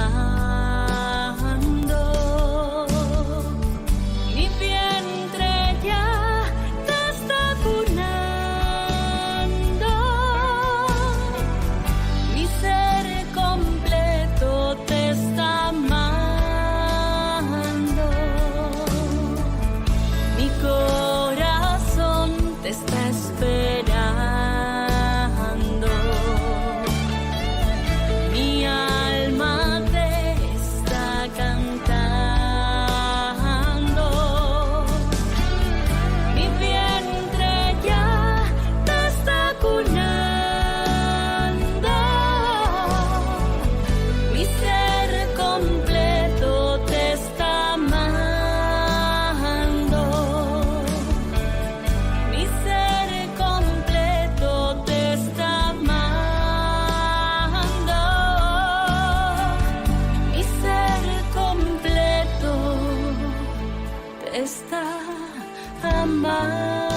está amando.